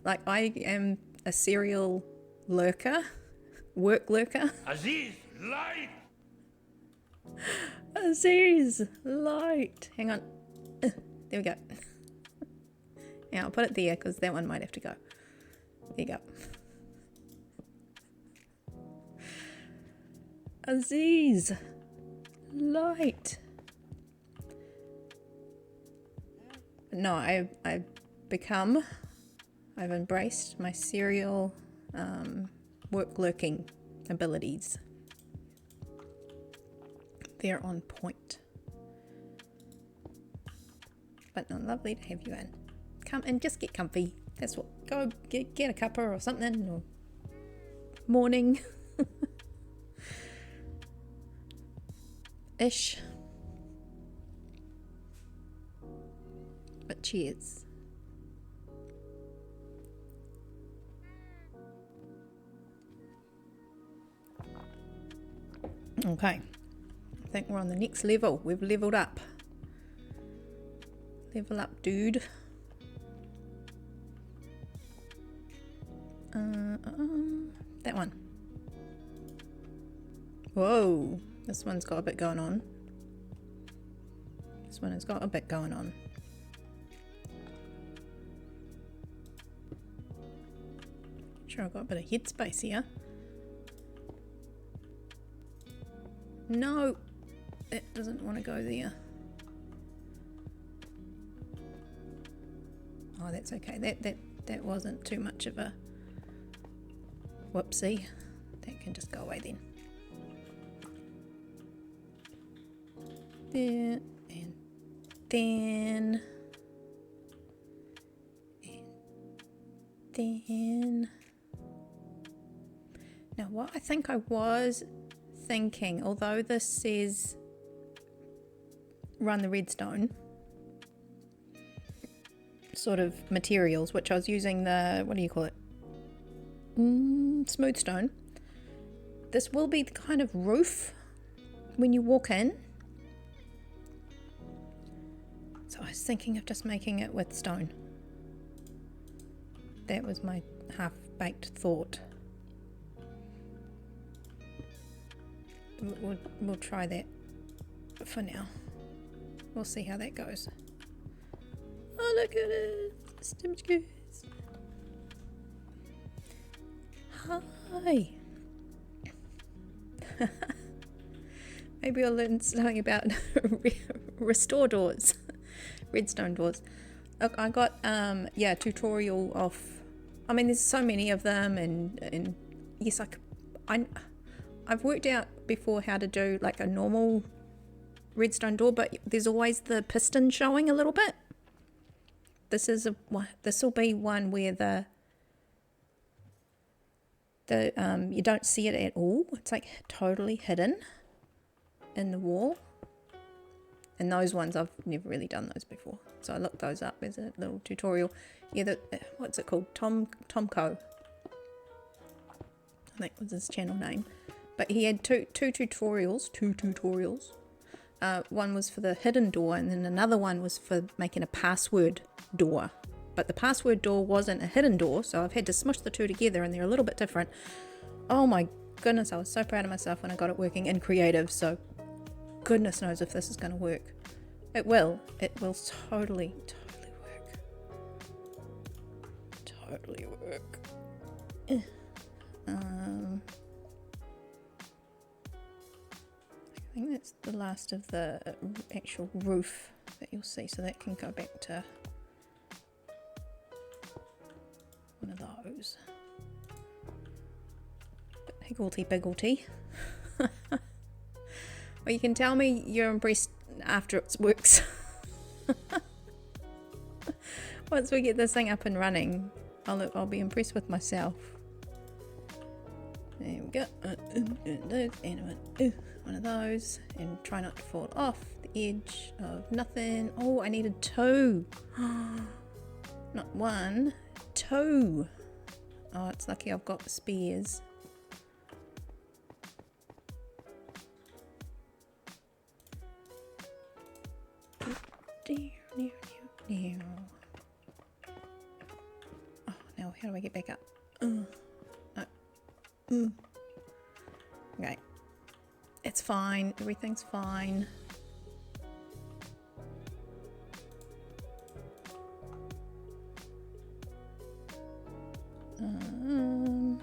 Speaker 1: Like, I am a serial lurker, work lurker.
Speaker 3: Aziz, light!
Speaker 1: Aziz, light. Hang on. There we go. Yeah, I'll put it there because that one might have to go. There you go. Aziz, light. No, I've embraced my serial work lurking abilities. They're on point. But no, lovely to have you in. Come and just get comfy. That's what. Go get a cuppa or something. Or morning. Ish. But cheers. Okay, think we're on the next level. We've leveled up. Level up, dude. That one. Whoa, this one's got a bit going on. This one has got a bit going on. Sure, I've got a bit of headspace here. No, that doesn't want to go there. Oh, that's okay. That wasn't too much of a whoopsie. That can just go away then. There and then and then. Now, what I think I was thinking, although this says run the redstone sort of materials, which I was using the, what do you call it? Smooth stone. This will be the kind of roof when you walk in. So I was thinking of just making it with stone. That was my half-baked thought. We'll try that for now. We'll see how that goes. Oh, look at it! StreamBeats. Hi! Maybe I'll learn something about restore doors. Redstone doors. Look, I got yeah, tutorial off. I mean, there's so many of them, and yes, I've worked out before how to do like a normal redstone door, but there's always the piston showing a little bit. This will be one where you don't see it at all. It's like totally hidden in the wall. And those ones, I've never really done those before. So I looked those up as a little tutorial. Yeah, what's it called? Tomko. I think was his channel name. But he had two tutorials. One was for the hidden door, and then another one was for making a password door. But the password door wasn't a hidden door, so I've had to smush the two together, and they're a little bit different. Oh my goodness, I was so proud of myself when I got it working in creative, so goodness knows if this is going to work. It will totally work. Totally work. I think that's the last of the actual roof that you'll see, so that can go back to one of those. Higgledy-piggledy. Well, you can tell me you're impressed after it works. Once we get this thing up and running, I'll be impressed with myself. There we go. One of those, and try not to fall off the edge of nothing. Oh, I needed two. Not one, two. Oh, it's lucky I've got spears. Oh, now how do I get back up? Okay. It's fine. Everything's fine. Can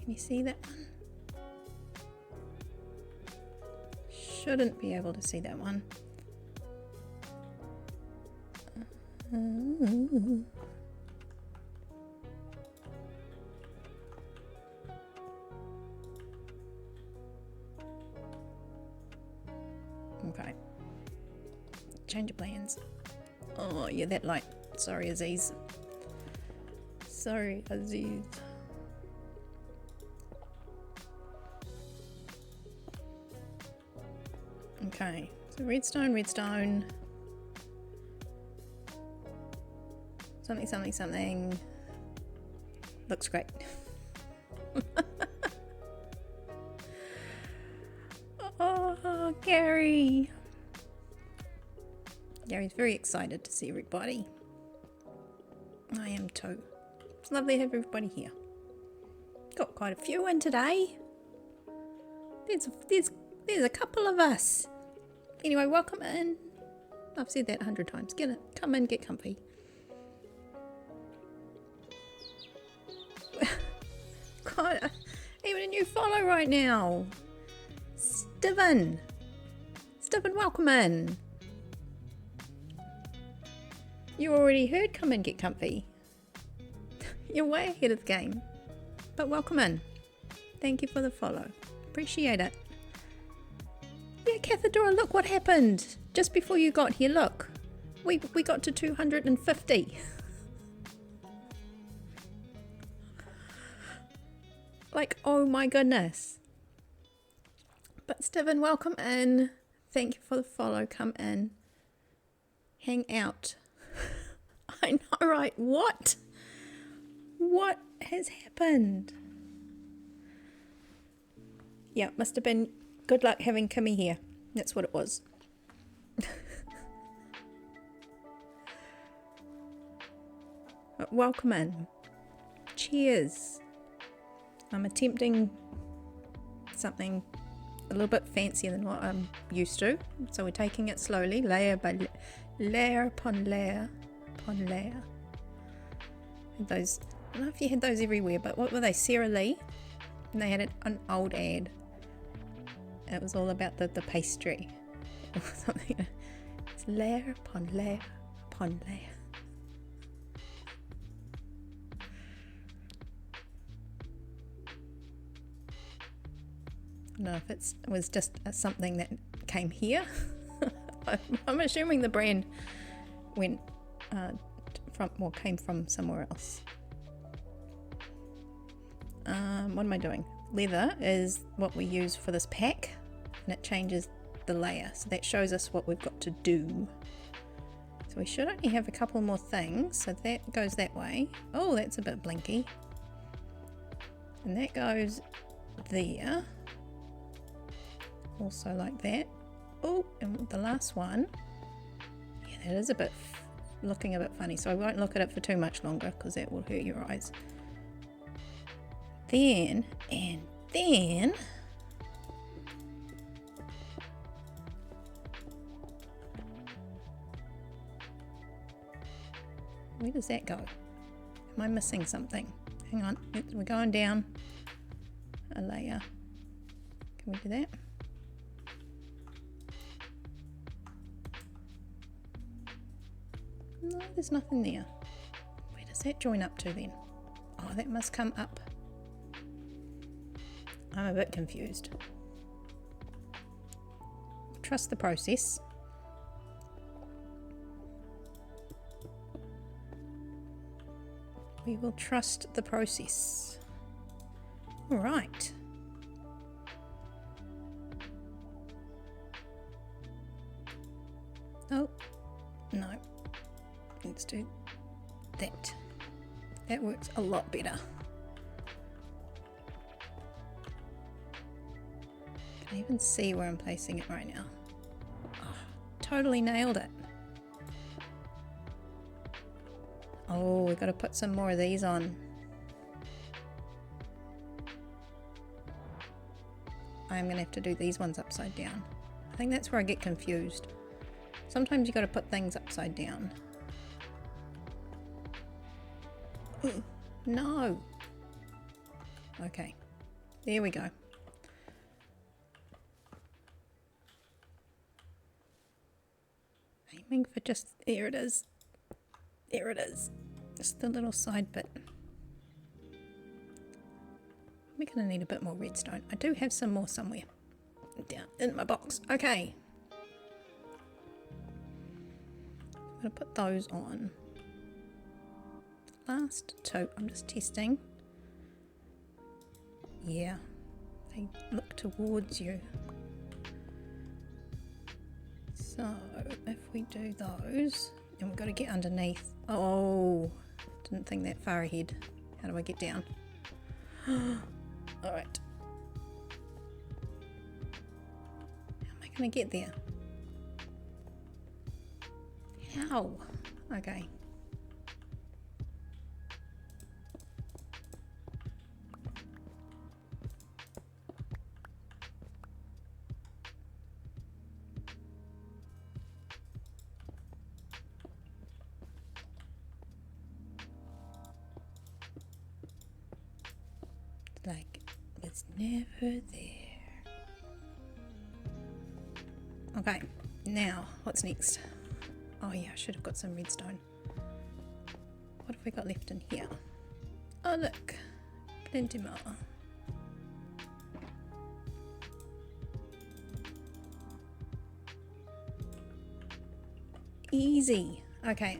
Speaker 1: you see that one? Shouldn't be able to see that one. Okay. Change of plans. Oh, yeah, that light. Sorry, Aziz. Sorry, Aziz. Okay, so redstone. Something. Looks great. Oh. Oh, Gary. Gary's very excited to see everybody. I am too. It's lovely to have everybody here. Got quite a few in today. There's a couple of us. Anyway, welcome in. I've said that 100 times. Come in, get comfy. God, even a new follow right now. Steven, welcome in. You already heard come in, get comfy. You're way ahead of the game. But welcome in. Thank you for the follow. Appreciate it. Yeah, Cathedora, look what happened just before you got here. Look, we got to 250. Like, oh my goodness. But Steven, welcome in. Thank you for the follow. Come in. Hang out. I know, right? What? What has happened? Yeah, must have been good luck having Kimmy here. That's what it was. But welcome in. Cheers. I'm attempting something a little bit fancier than what I'm used to. So we're taking it slowly, layer by layer upon layer upon layer. And those, I don't know if you had those everywhere, but what were they? Sarah Lee? And they had an old ad. And it was all about the pastry or something. It's layer upon layer upon layer. I don't know if it was just something that came here. I'm assuming the brand went came from somewhere else. What am I doing? Leather is what we use for this pack, and it changes the layer, so that shows us what we've got to do. So we should only have a couple more things, so that goes that way. Oh, that's a bit blinky. And that goes there. Also like that. Oh, and the last one, yeah, that is a bit looking a bit funny, so I won't look at it for too much longer because that will hurt your eyes. Then where does that go? Am I missing something? Hang on, we're going down a layer. Can we do that? No, there's nothing there. Where does that join up to then? Oh, that must come up. I'm a bit confused. Trust the process. We will trust the process. All right. Oh, no. Let's do that. That works a lot better. Can I even see where I'm placing it right now? Oh, totally nailed it. Oh, we've got to put some more of these on. I'm going to have to do these ones upside down. I think that's where I get confused. Sometimes you got to put things upside down. Ooh, no. Okay, there we go. Aiming for just, there it is. There it is. Just the little side bit. We're going to need a bit more redstone. I do have some more somewhere. Down in my box. Okay. I'm going to put those on. Last two. I'm just testing. Yeah. They look towards you. So, if we do those, and we've got to get underneath. Oh, didn't think that far ahead. How do I get down? Alright. How am I can I get there? How? Okay. Like, it's never there. Okay, now, what's next? Oh yeah, I should have got some redstone. What have we got left in here? Oh look, plenty more. Easy. Okay,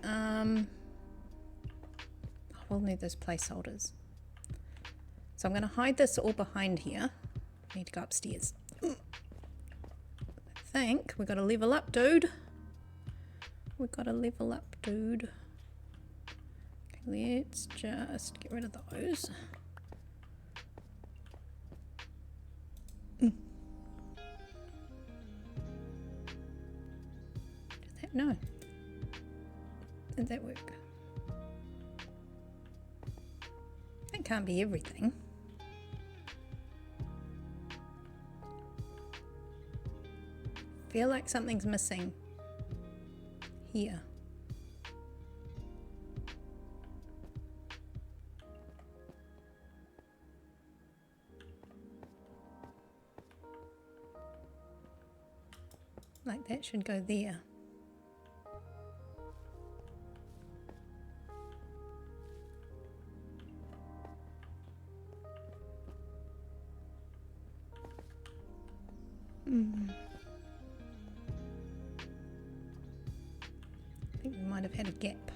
Speaker 1: we'll need those placeholders. So I'm going to hide this all behind here. I need to go upstairs. I think we got to level up, dude. We got to level up, dude. Okay, let's just get rid of those. Did that? No. Did that work? That can't be everything. Feel like something's missing here. Like that should go there. I think we might have had a gap.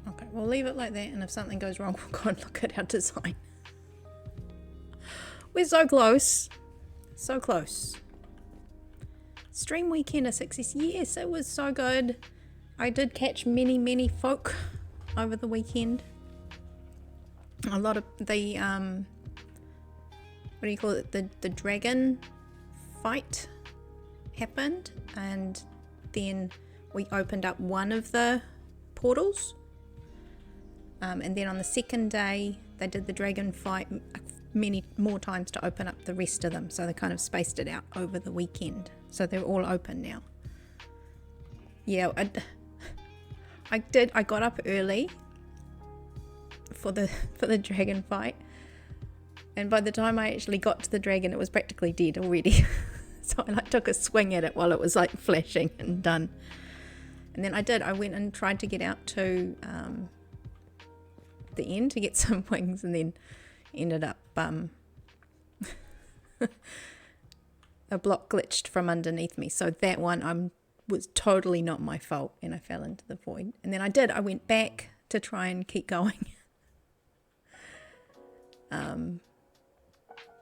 Speaker 1: Okay, we'll leave it like that, and if something goes wrong, we'll go and look at our design. We're so close. So close. Stream weekend a success. Yes, it was so good. I did catch many folk over the weekend. A lot of the what do you call it, the dragon fight happened, and then we opened up one of the portals, and then on the second day they did the dragon fight many more times to open up the rest of them, so they kind of spaced it out over the weekend, so they're all open now. Yeah, I got up early for the dragon fight, and by the time I actually got to the dragon, it was practically dead already. So I like took a swing at it while it was like flashing and done. And then I went and tried to get out to the end to get some wings, and then ended up a block glitched from underneath me. So that one was totally not my fault, and I fell into the void. And then I went back to try and keep going.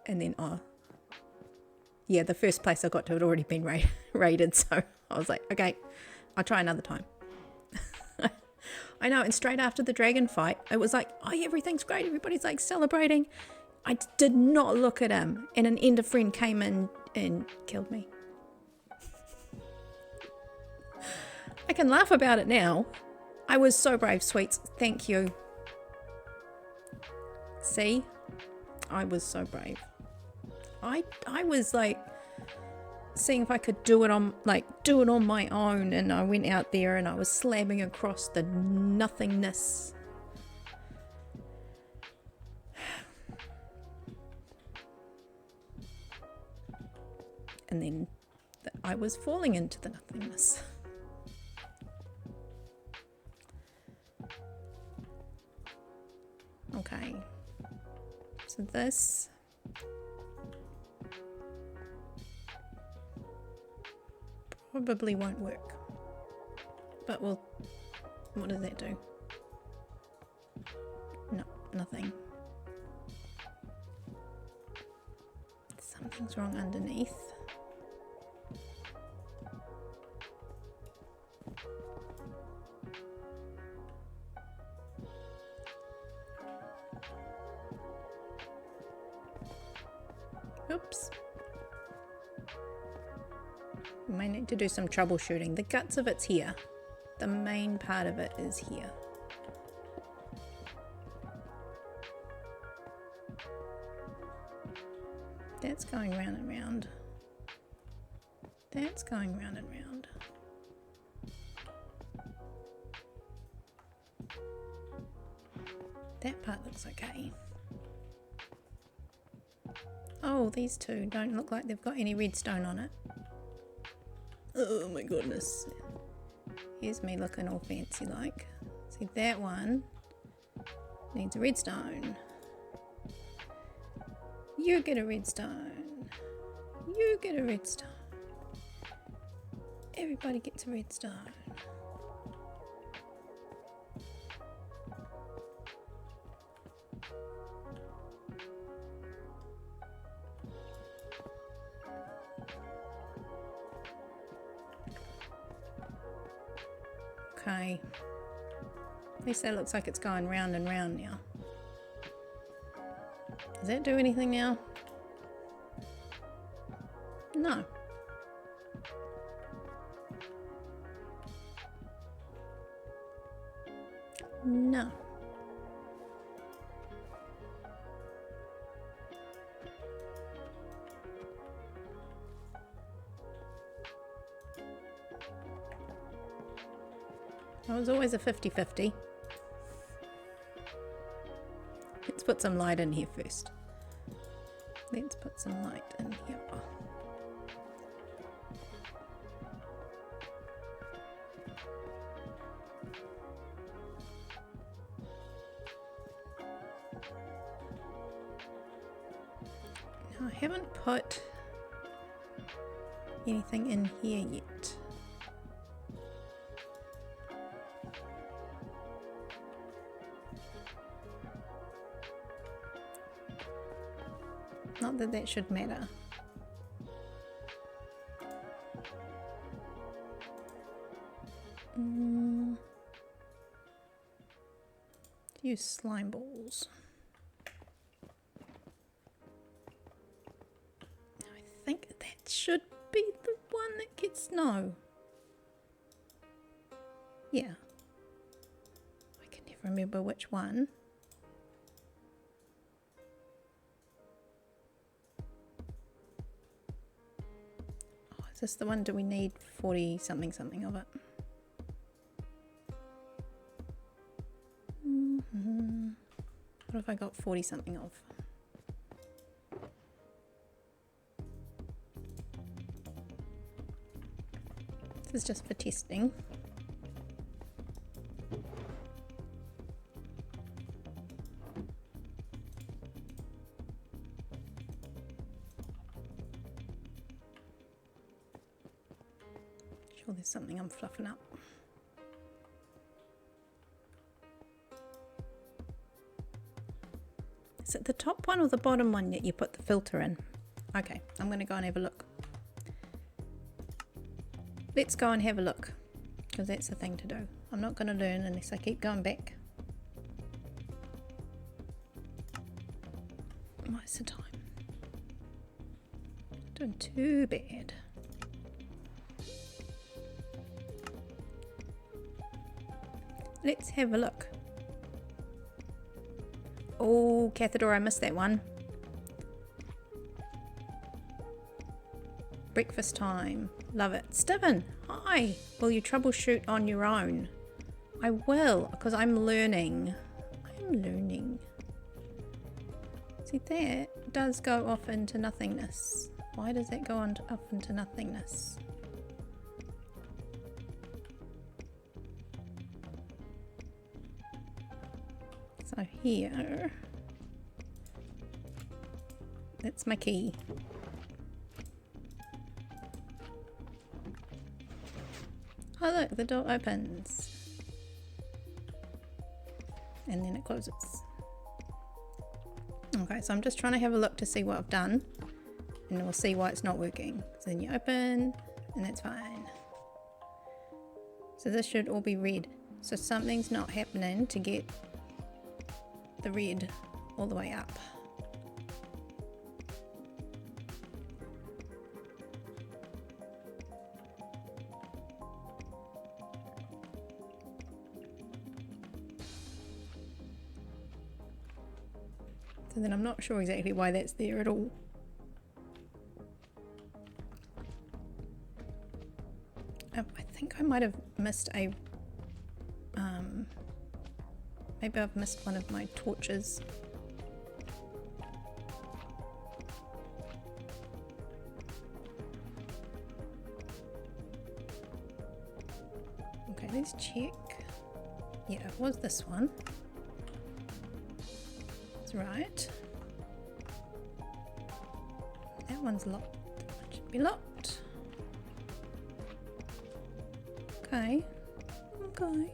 Speaker 1: And then, yeah, the first place I got to had already been raided, so I was like, okay, I'll try another time. I know, and straight after the dragon fight, it was like, oh, yeah, everything's great, everybody's like celebrating. I did not look at him, and an ender friend came in and killed me. I can laugh about it now. I was so brave, sweets. Thank you. See? I was so brave. I was like seeing if I could do it on my own, and I went out there and I was slamming across the nothingness. And then I was falling into the nothingness. Okay, so this probably won't work, but what does that do? No, nothing. Something's wrong underneath. Oops. We may need to do some troubleshooting. The guts of it's here. The main part of it is here. That's going round and round. That's going round and round. That part looks okay. Oh, these two don't look like they've got any redstone on it. Oh my goodness. Here's me looking all fancy like. See, that one needs a redstone. You get a redstone. You get a redstone. Everybody gets a redstone. Okay. At least that looks like it's going round and round now. Does that do anything now? No. No. It was always a 50-50. Let's put some light in here first. Let's put some light in here. Now, I haven't put anything in here yet. Not that that should matter. Use slime balls. I think that should be the one that gets snow. Yeah. I can never remember which one. Is this the one? Do we need 40 something something of it? What have I got 40 something of? This is just for testing. Sure, there's something I'm fluffing up. Is it the top one or the bottom one that you put the filter in? Okay, I'm going to go and have a look. Let's go and have a look, because that's the thing to do. I'm not going to learn unless I keep going back. What's the time? Not doing too bad. Let's have a look. Oh, Cathedor, I missed that one. Breakfast time. Love it. Steven, hi. Will you troubleshoot on your own? I will, because I'm learning. I'm learning. See, that does go off into nothingness. Why does that go on off into nothingness? So here, that's my key. Oh look, the door opens. And then it closes. Okay, so I'm just trying to have a look to see what I've done. And we'll see why it's not working. So then you open, and that's fine. So this should all be red. So something's not happening to get the red all the way up. So then I'm not sure exactly why that's there at all. I think I might have missed a... maybe I've missed one of my torches. Okay, let's check. Yeah, it was this one. That's right. That one's locked. That one should be locked. Okay. Okay.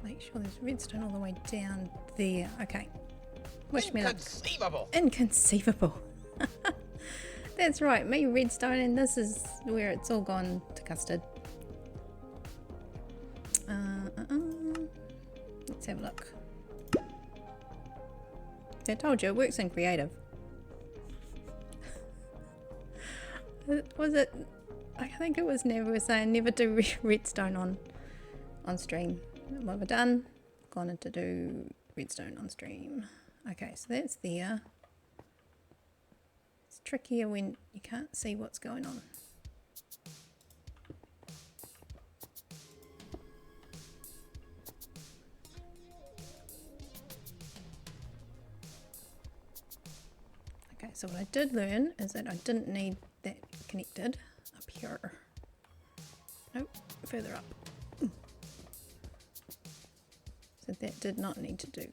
Speaker 1: Make sure there's redstone all the way down there. Okay. Wish me luck.
Speaker 3: Inconceivable!
Speaker 1: Inconceivable. That's right, me redstone, and this is where it's all gone to custard. Let's have a look. I told you, it works in creative. Was it? I think it was never saying never do redstone on stream. What have I done? Gone into do redstone on stream. Okay, so that's there. It's trickier when you can't see what's going on. Okay, so what I did learn is that I didn't need that connected up here. Nope, further up. So that did not need to do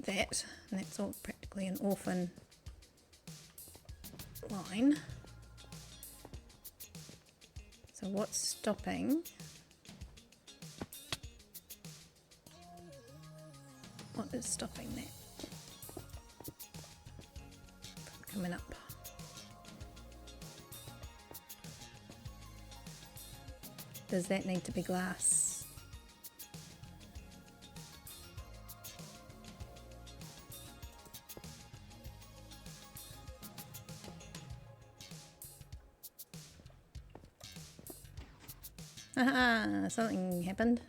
Speaker 1: that, and that's all practically an orphan line. So what's stopping? What is stopping that from coming up? Does that need to be glass? Haha, something happened.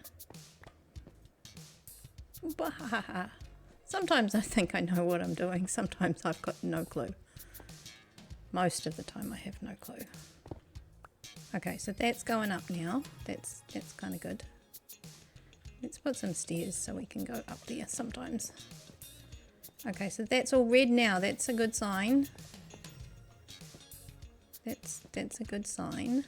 Speaker 1: Bahaha. Sometimes I think I know what I'm doing, sometimes I've got no clue. Most of the time I have no clue. Okay, so that's going up now. That's kind of good. Let's put some stairs so we can go up there sometimes. Okay, so that's all red now. That's a good sign. That's a good sign.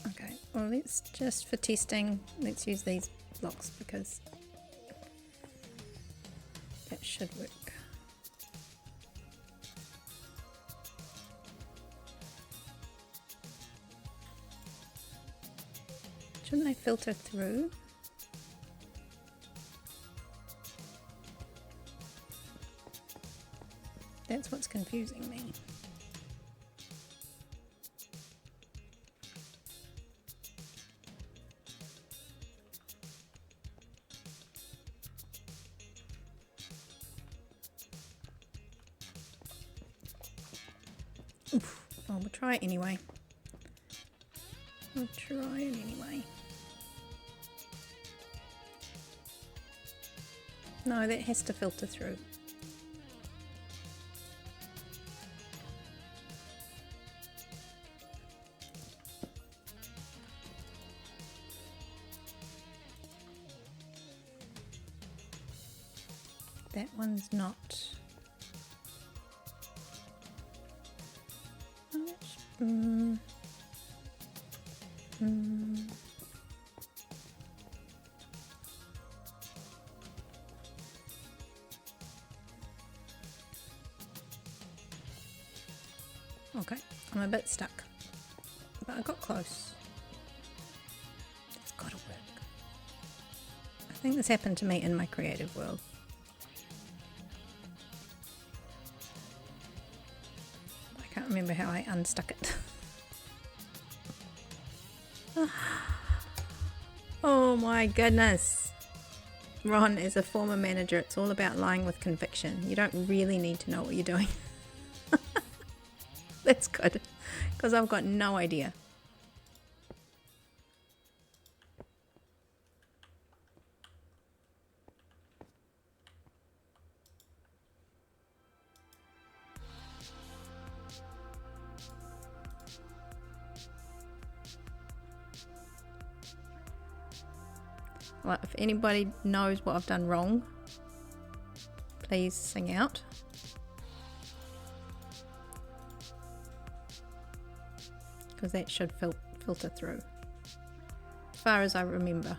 Speaker 1: Okay, well, let's just for testing, let's use these blocks because that should work. Shouldn't they filter through? That's what's confusing me. Oof. Well, we'll try it anyway. We'll try it anyway. No, that has to filter through. That one's not. Okay, I'm a bit stuck, but I got close. It's gotta work. I think this happened to me in my creative world. I can't remember how I unstuck it. Oh my goodness. Ron is a former manager. It's all about lying with conviction. You don't really need to know what you're doing. That's good, because I've got no idea. Well, if anybody knows what I've done wrong, please sing out. Because that should filter through, as far as I remember.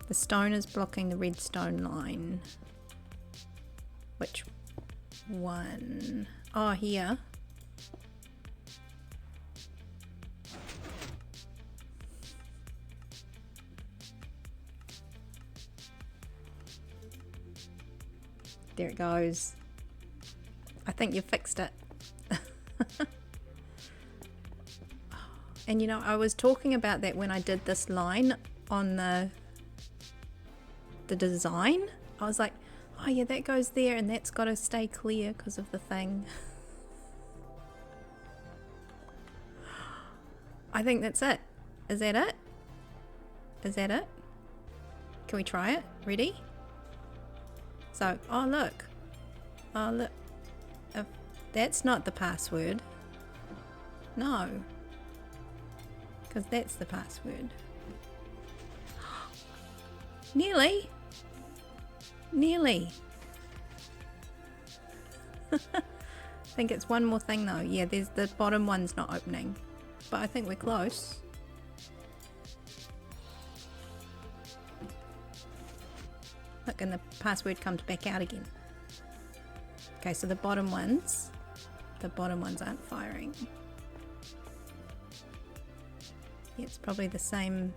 Speaker 1: The stone is blocking the redstone line. Which one? Oh, here. There it goes. I think you fixed it. And you know, I was talking about that when I did this line on the design. I was like, oh yeah, that goes there and that's got to stay clear because of the thing. I think that's it. Is that it? Is that it? Can we try it? Ready? So, oh look. Oh look. That's not the password. No. Because that's the password. Nearly. Nearly. I think it's one more thing though. Yeah, there's the bottom one's not opening. But I think we're close. Look, and the password comes back out again. Okay, so the bottom ones aren't firing. Yeah, it's probably the same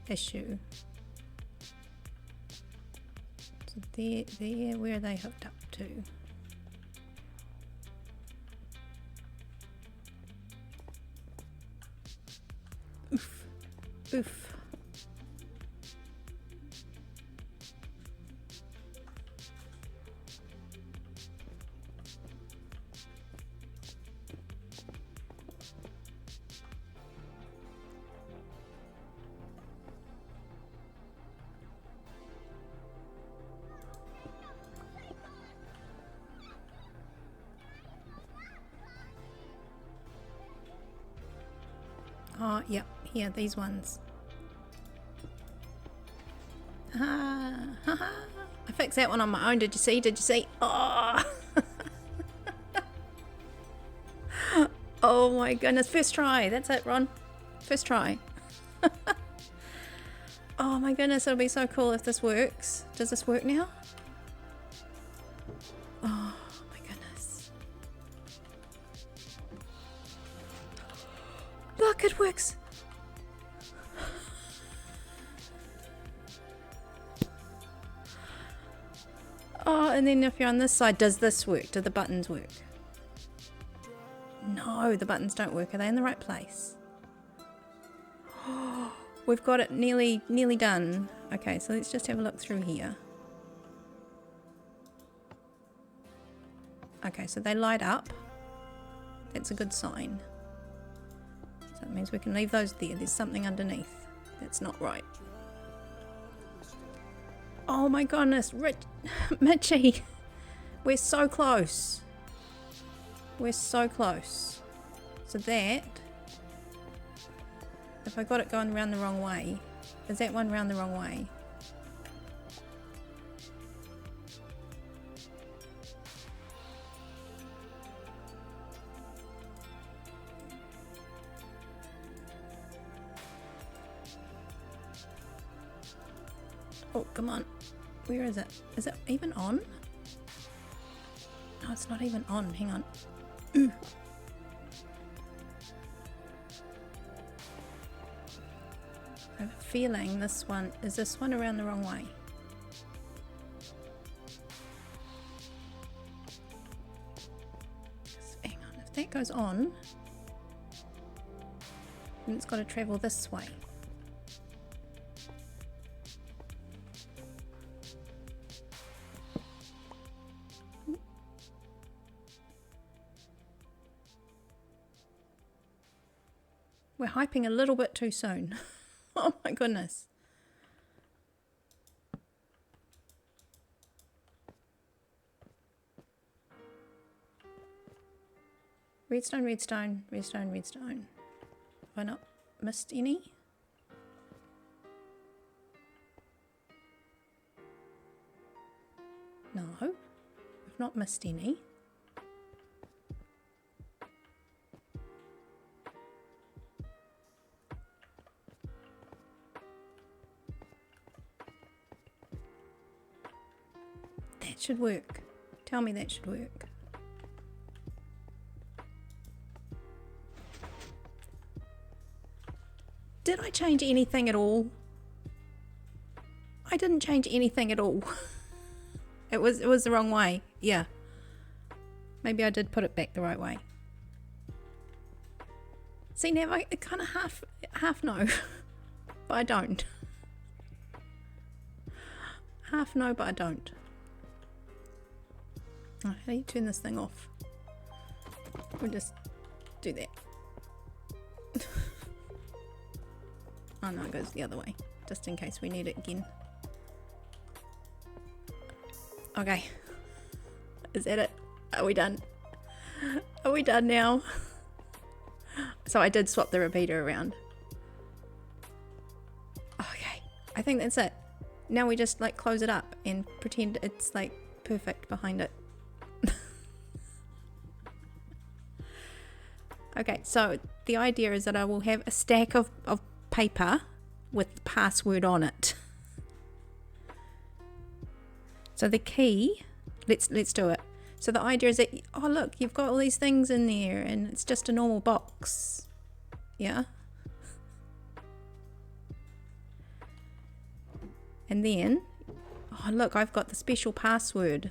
Speaker 1: issue. So there, where are they hooked up to? Oof, oof. Oh, yep, here, these ones. I fixed that one on my own. Did you see? Did you see? Oh! Oh my goodness. First try. That's it, Ron. First try. Oh my goodness. It'll be so cool if this works. Does this work now? Oh my goodness. Look, it works. Oh, and then if you're on this side, does this work? Do the buttons work? No, the buttons don't work. Are they in the right place? Oh, we've got it nearly done. Okay, so let's just have a look through here. Okay, so they light up. That's a good sign. So that means we can leave those there. There's something underneath. That's not right. Oh my goodness, Mitchie, we're so close. We're so close. So that, if I got it going around the wrong way, is that one round the wrong way? Oh, come on. Where is it? Is it even on? No, it's not even on. Hang on. Ooh. I have a feeling this one, is this one around the wrong way? Hang on, if that goes on, And it's got to travel this way. We're hyping a little bit too soon. Oh my goodness. Redstone, redstone, redstone, redstone. Have I not missed any? No, I've not missed any. That should work. Tell me that should work. Did I change anything at all? I didn't change anything at all. It was the wrong way. Yeah. Maybe I did put it back the right way. See, now I kind of half know, but I don't. Half know, but I don't. Oh, how do you turn this thing off? We'll just do that. Oh no, it goes the other way, just in case we need it again. Okay. Is that it? Are we done? Are we done now? So I did swap the repeater around. Okay, I think that's it. Now we just like close it up and pretend it's like perfect behind it. Okay, so the idea is that I will have a stack of paper with the password on it. So the key, let's do it. So the idea is that, oh look, you've got all these things in there and it's just a normal box. Yeah. And then, oh look, I've got the special password.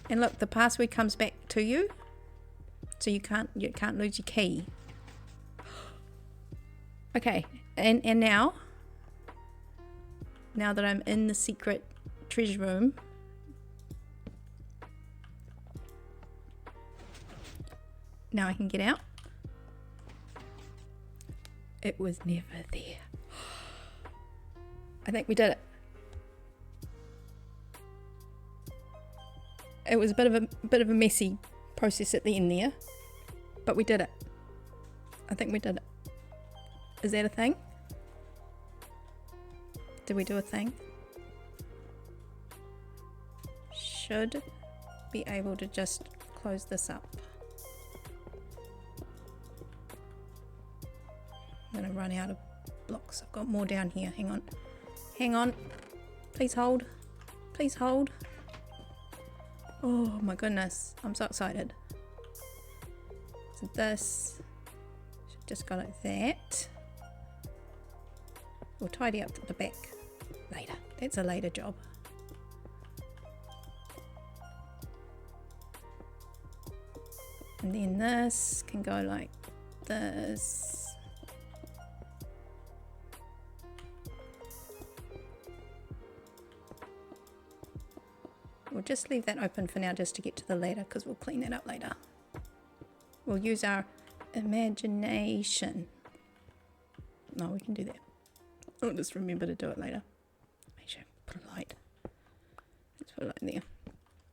Speaker 1: And look, the password comes back to you. So you can't lose your key. Okay, and now that I'm in the secret treasure room, now I can get out. It was never there. I think we did it. It was a bit of a messy process at the end there, but we did it. I think we did it. Is that a thing? Did we do a thing? Should be able to just close this up. I'm gonna run out of blocks. I've got more down here. Hang on. Hang on. Please hold. Please hold. Oh my goodness. I'm so excited. So this should just go like that. We'll tidy up the back later. That's a later job. And then this can go like this. We'll just leave that open for now just to get to the ladder because we'll clean that up later. We'll use our imagination. No, we can do that. I'll just remember to do it later. Make sure I put a light. Let's put a light in there.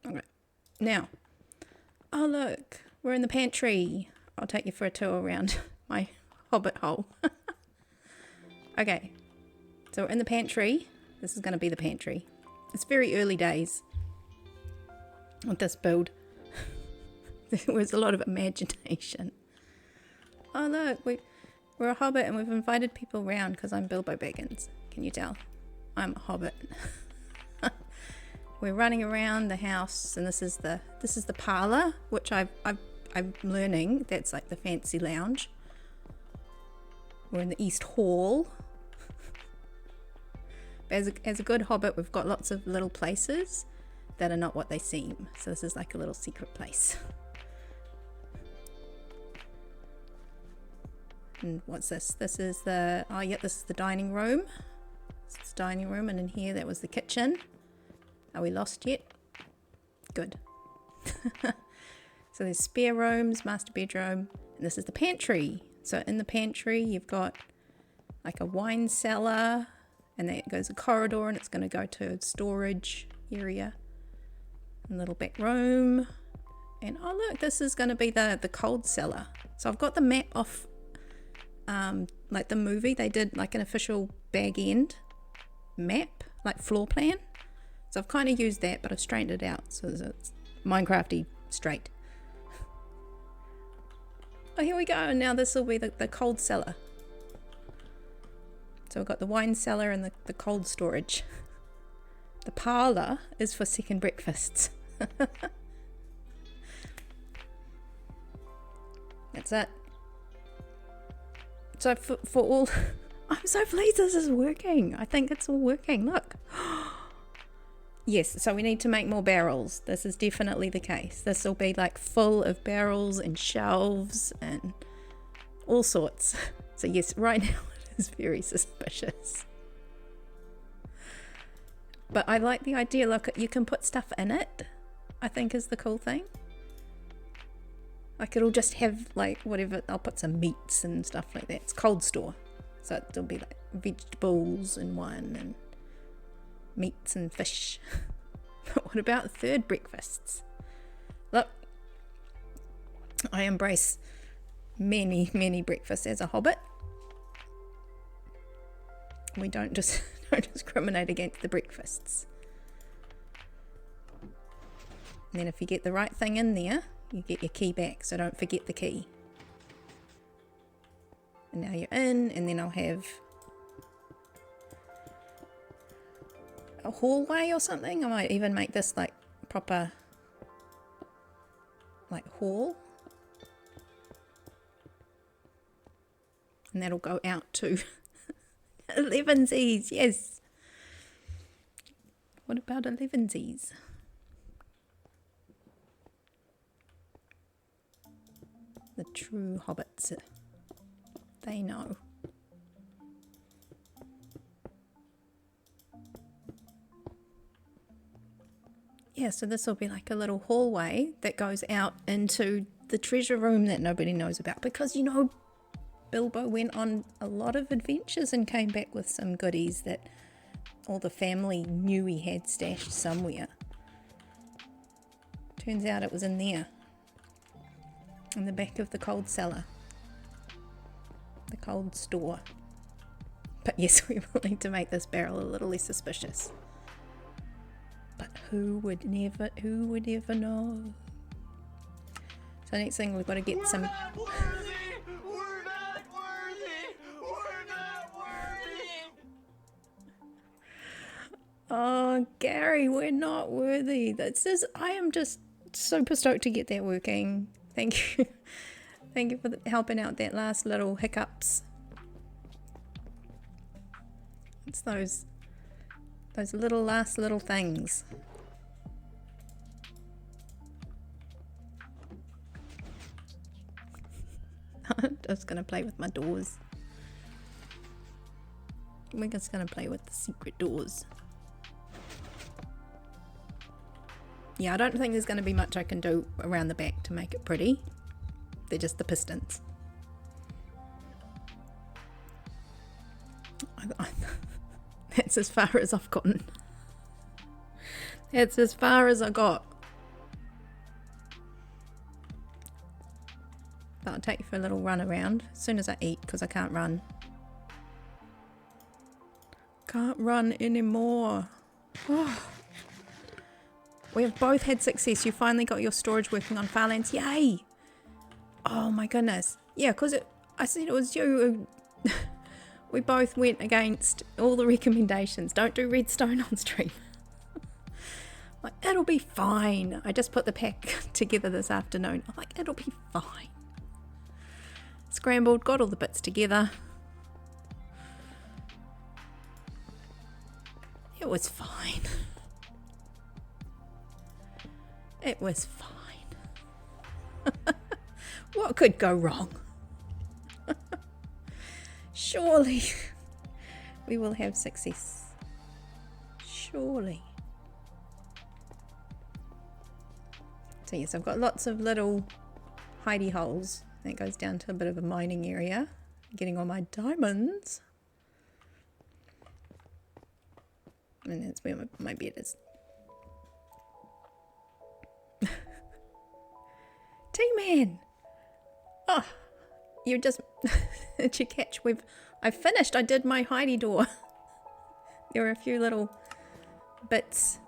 Speaker 1: Okay. Now, oh look, we're in the pantry. I'll take you for a tour around my hobbit hole. Okay, so we're in the pantry. This is going to be the pantry. It's very early days with this build. There was a lot of imagination. Oh look, we're a hobbit and we've invited people around because I'm Bilbo Baggins. Can you tell? I'm a hobbit. We're running around the house, and this is the parlor, which I'm learning that's like the fancy lounge. We're in the East Hall. As a good hobbit, we've got lots of little places that are not what they seem. So this is like a little secret place. And what's this? This is the, oh yeah, this is the dining room. This is the dining room, and in here that was the kitchen. Are we lost yet? Good. So there's spare rooms, master bedroom, and this is the pantry. So in the pantry you've got like a wine cellar, and there goes a corridor, and it's going to go to a storage area. A little back room. And oh look, this is going to be the cold cellar. So I've got the map off like the movie. They did like an official bag end map, like floor plan. So I've kind of used that, but I've straightened it out so it's Minecrafty straight. Oh, here we go. And now this will be the cold cellar. So we've got the wine cellar and the cold storage. The parlour is for second breakfasts. That's it. So for all, I'm so pleased this is working. I think it's all working. Look. Yes, so we need to make more barrels. This is definitely the case. This will be like full of barrels and shelves and all sorts. So yes, right now it is very suspicious. But I like the idea. Look, you can put stuff in it, I think is the cool thing. Like it'll just have like whatever, I'll put some meats and stuff like that. It's cold store. So it'll be like vegetables in one and meats and fish. But what about third breakfasts? Look, I embrace many, many breakfasts as a hobbit. We don't just don't discriminate against the breakfasts. And then if you get the right thing in there, you get your key back, so don't forget the key. And now you're in, and then I'll have a hallway or something. I might even make this like proper like hall, and that'll go out to 11sies. Yes, what about 11sies? The true hobbits, they know. Yeah, so this will be like a little hallway that goes out into the treasure room that nobody knows about, because you know Bilbo went on a lot of adventures and came back with some goodies that all the family knew he had stashed somewhere. Turns out it was in there, in the back of the cold cellar, the cold store. But yes, we will need to make this barrel a little less suspicious. But who would ever know? So next thing we've got to get some.
Speaker 3: We're not worthy. We're not worthy. We're not worthy.
Speaker 1: Oh, Gary, we're not worthy. That's just, I am just super stoked to get that working. Thank you. Thank you for helping out that last little hiccups. It's those last little things. I'm just going to play with my doors. We're just going to play with the secret doors. Yeah, I don't think there's going to be much I can do around the back to make it pretty. They're just the pistons. That's as far as I've gotten. That's as far as I got. But I'll take you for a little run around as soon as I eat, because I can't run. Can't run anymore. Oh. We have both had success. You finally got your storage working on Farlands. Yay! Oh my goodness. Yeah, because I said it was you who... We both went against all the recommendations. Don't do redstone on stream. Like, it'll be fine. I just put the pack together this afternoon. I'm like, it'll be fine. Scrambled, got all the bits together. It was fine. It was fine. What could go wrong? Surely we will have success. Surely. So yes, I've got lots of little hidey holes. That goes down to a bit of a mining area. Getting all my diamonds. And that's where my bed is. T-Man! Oh, you just... Did you catch? I finished. I did my hidey door. There were a few little bits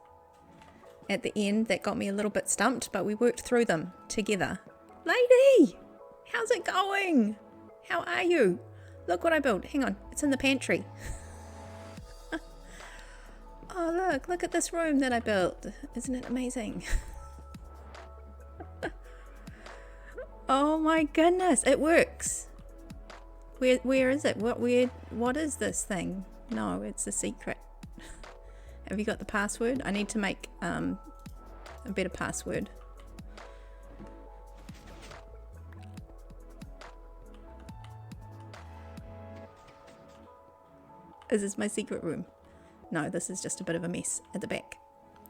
Speaker 1: at the end that got me a little bit stumped, but we worked through them together. Lady! How's it going? How are you? Look what I built. Hang on. It's in the pantry. Oh, look at this room that I built. Isn't it amazing? Oh my goodness, it works. Where is it? What is this thing? No, it's a secret. Have you got the password? I need to make a better password. Is this my secret room? No, this is just a bit of a mess at the back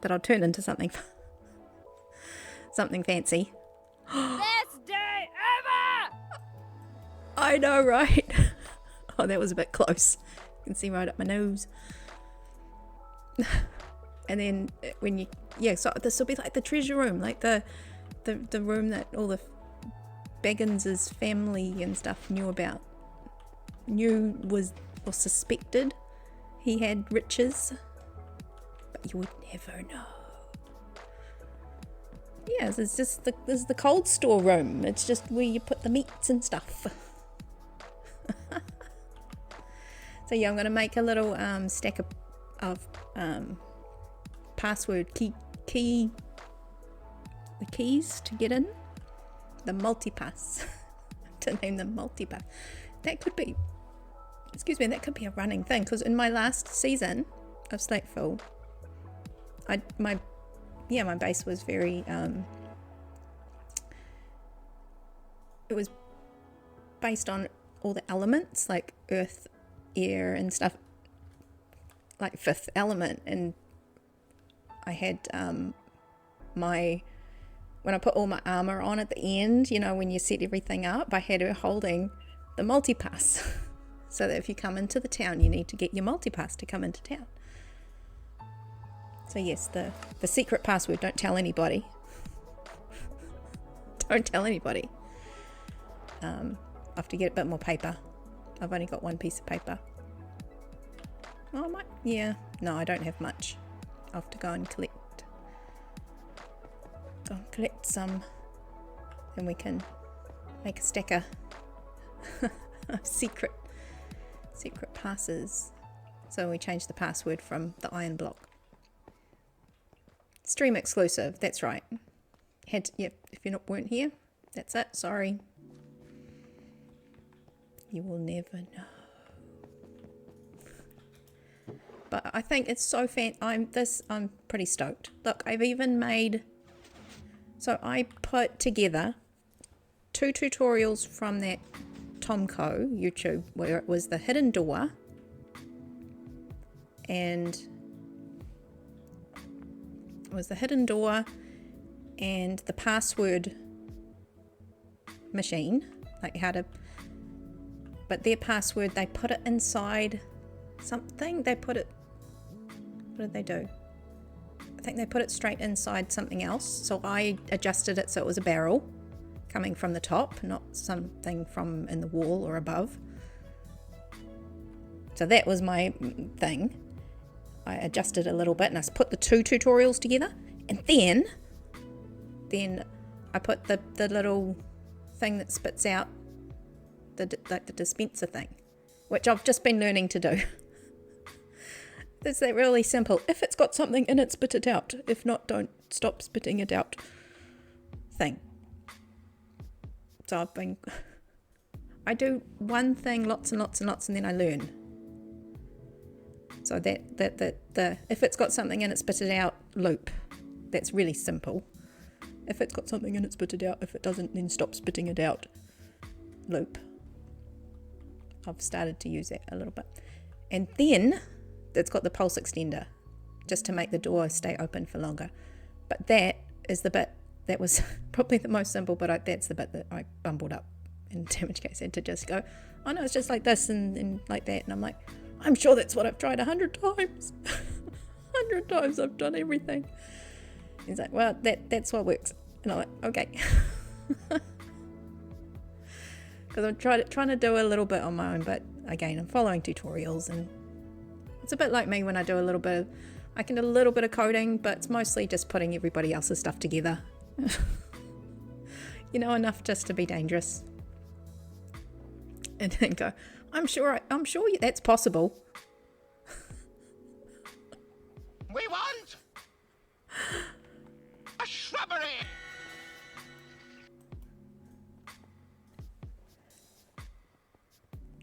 Speaker 1: that I'll turn into something something fancy.
Speaker 3: Best day ever!
Speaker 1: I know, right? Oh, that was a bit close. You can see right up my nose. And then when you, yeah, so this will be like the treasure room, like the room that all the Baggins' family and stuff knew about. Or suspected he had riches, but you would never know. Yeah, this is the cold store room. It's just where you put the meats and stuff. So yeah, I'm gonna make a little stack of password the keys to get in. The multipass. To name them multipass. That could be, excuse me, that could be a running thing, because in my last season of Slackville, my base was very it was based on all the elements like earth, air and stuff, like fifth element, and I had when I put all my armor on at the end, you know, when you set everything up, I had her holding the multipass. So that if you come into the town, you need to get your multipass to come into town. So yes, the secret password, don't tell anybody. Don't tell anybody. I have to get a bit more paper. I've only got one piece of paper. Oh, no, I don't have much. I'll have to go and collect some, and we can make a stacker of secret passes. So we change the password from the iron block. Stream exclusive, that's right. If you weren't here, that's it, sorry. You will never know. But I think it's so I'm pretty stoked. Look, I've even made, so I put together 2 tutorials from that Tomco YouTube where it was the hidden door and the password machine, like how to, but their password, they put it inside something, what did they do? I think they put it straight inside something else, so I adjusted it so it was a barrel coming from the top, not something from in the wall or above. So that was my thing. I adjusted a little bit and I put the 2 tutorials together, and then I put the little thing that spits out the dispenser thing, which I've just been learning to do. It's that really simple. If it's got something in it, spit it out. If not, don't stop spitting it out thing. So I do one thing lots and lots and lots, and then I learn. So the if it's got something in it, spit it out loop. That's really simple. If it's got something in it, spit it out. If it doesn't, then stop spitting it out loop. I've started to use that a little bit. And then it's got the pulse extender just to make the door stay open for longer. But that is the bit that was probably the most simple, but that's the bit that I bumbled up. And Damage Case had to just go, oh no, it's just like this and like that. And I'm like, I'm sure that's what I've tried 100 times. 100 times I've done everything. He's like, well, that's what works. And I'm like, okay. Because I'm trying to do a little bit on my own, but again, I'm following tutorials, and it's a bit like me when I do a little bit of, I can do a little bit of coding, but it's mostly just putting everybody else's stuff together. You know, enough just to be dangerous. And then go, I'm sure that's possible.
Speaker 3: We want a shrubbery.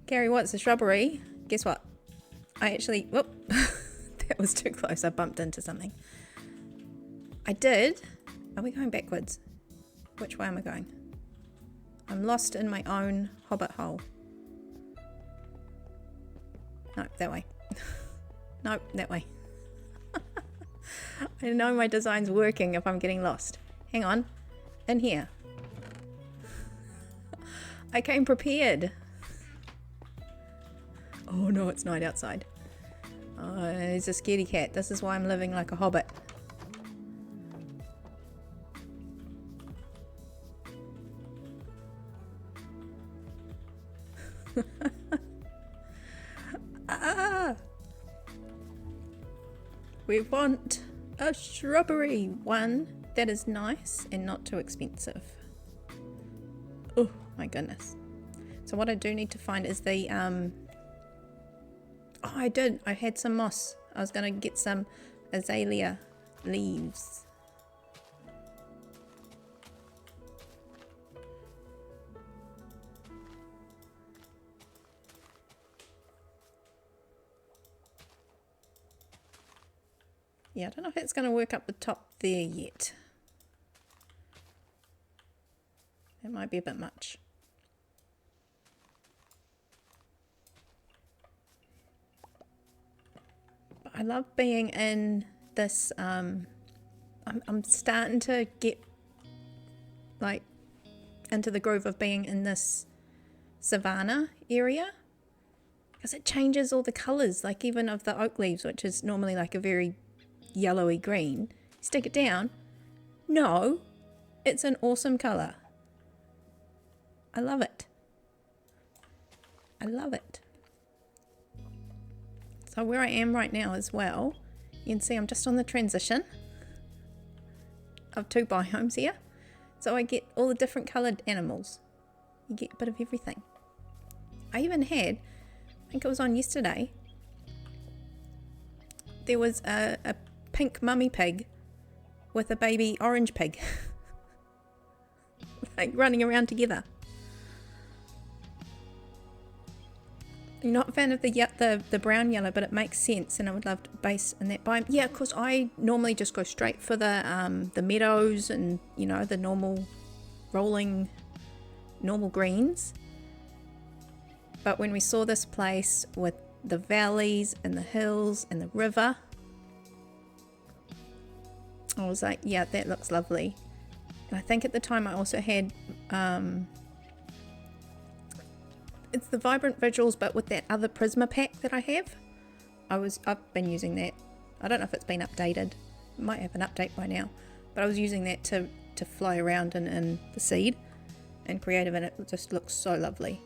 Speaker 1: Gary, what's a shrubbery? Guess what? I actually, whoop, that was too close. I bumped into something. I did. Are we going backwards? Which way am I going? I'm lost in my own hobbit hole. No, that way. No, that way. I know my design's working if I'm getting lost. Hang on. In here. I came prepared. Oh no, it's night outside. Oh, he's a scaredy cat. This is why I'm living like a hobbit. Ah! We want a shrubbery, one that is nice and not too expensive. Oh my goodness. So what I do need to find is the oh, I had some moss. I was gonna get some azalea leaves. Yeah, I don't know if it's going to work up the top there yet. It might be a bit much. But I love being in this, I'm starting to get like into the groove of being in this savanna area. Because it changes all the colours, like even of the oak leaves, which is normally like a very yellowy green. Stick it down. No, it's an awesome colour. I love it. I love it. So where I am right now as well, you can see I'm just on the transition of 2 biomes here. So I get all the different coloured animals. You get a bit of everything. I even had, I think it was on yesterday, there was a pink mummy pig with a baby orange pig like running around together. You're not a fan of the brown yellow, but it makes sense, and I would love to base in that biome. Yeah, because I normally just go straight for the meadows and, you know, the normal rolling normal greens. But when we saw this place with the valleys and the hills and the river, I was like, yeah, that looks lovely. And I think at the time I also had, it's the Vibrant Visuals, but with that other Prisma pack that I have. I've been using that. I don't know if it's been updated. It might have an update by now. But I was using that to fly around in the seed and creative, and it just looks so lovely.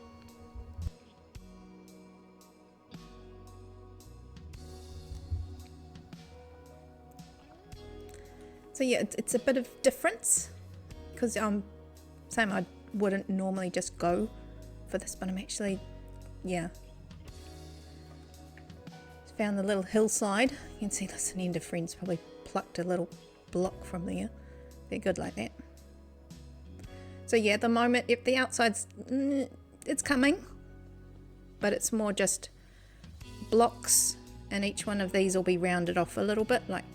Speaker 1: So yeah, it's a bit of difference, because same, I wouldn't normally just go for this, but I'm actually, yeah, found the little hillside. You can see this Ender Friends probably plucked a little block from there. They're good like that. So yeah, at the moment, if the outside's, it's coming, but it's more just blocks, and each one of these will be rounded off a little bit, like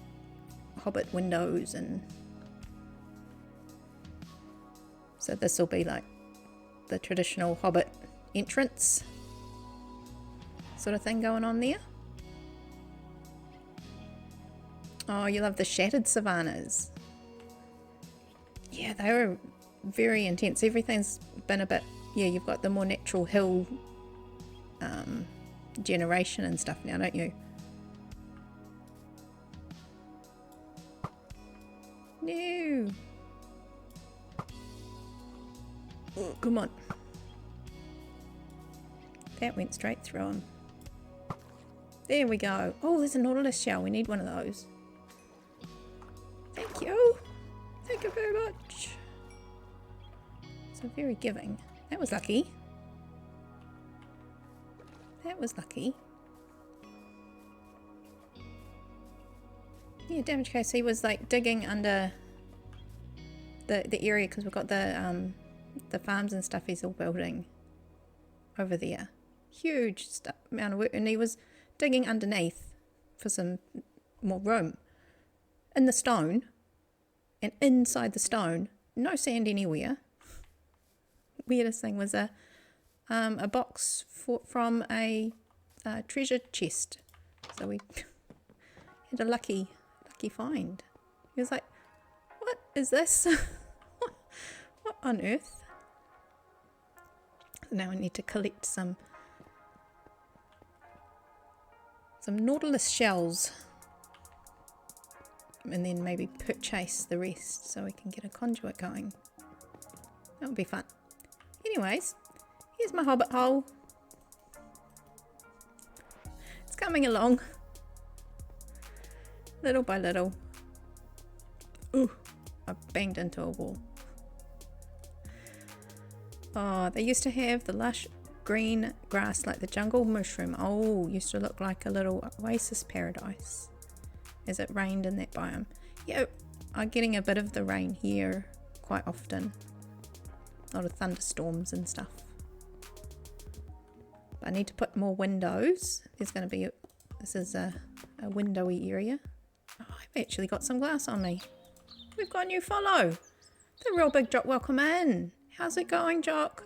Speaker 1: hobbit windows, and so this will be like the traditional hobbit entrance. sort of thing going on there. Oh, you love the shattered savannas. Yeah, they were very intense. Everything's been a bit, yeah, you've got the more natural hill generation and stuff now, don't you? No. Oh, come on. That went straight through him. There we go. Oh, there's a nautilus shell. We need one of those. Thank you. Thank you very much. So very giving. That was lucky. That was lucky. Yeah, damage case. He was like digging under the area because we've got the farms and stuff he's all building over there. Huge amount of work, and he was digging underneath for some more room in the stone, and inside the stone, no sand anywhere. Weirdest thing was a box from a treasure chest, so we had a lucky find. He was like, "What is this? What on earth?" Now I need to collect some nautilus shells and then maybe purchase the rest so we can get a conduit going. That would be fun. Anyways, here's my hobbit hole. It's coming along little by little. Ooh, I banged into a wall. Oh, they used to have the lush green grass like the jungle mushroom. Oh, used to look like a little oasis paradise as it rained in that biome. Yeah, I'm getting a bit of the rain here quite often. A lot of thunderstorms and stuff. But I need to put more windows. There's going to be, this is a windowy area. Oh, I've actually got some glass on me. We've got a new follow. The real big Jock, welcome in. How's it going, Jock?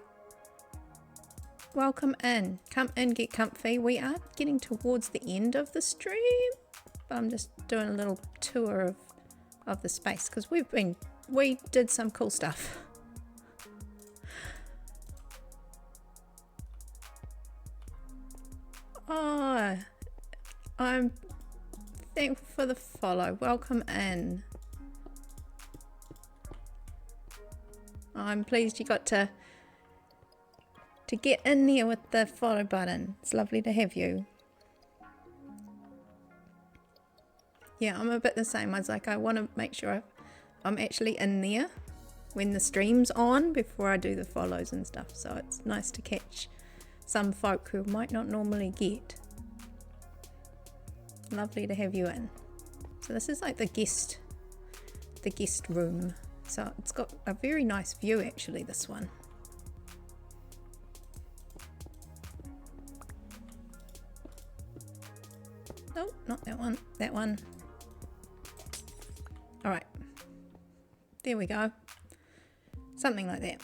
Speaker 1: Welcome in. Come in, get comfy. We are getting towards the end of the stream, but I'm just doing a little tour of the space because we did some cool stuff. Oh, I'm thankful for the follow. Welcome in. I'm pleased you got to get in there with the follow button. It's lovely to have you. Yeah, I'm a bit the same. I was like, I want to make sure I'm actually in there when the stream's on before I do the follows and stuff. So it's nice to catch some folk who might not normally get. Lovely to have you in. So this is like the guest room. So it's got a very nice view actually, this one. No, not that one. That one. Alright. There we go. Something like that.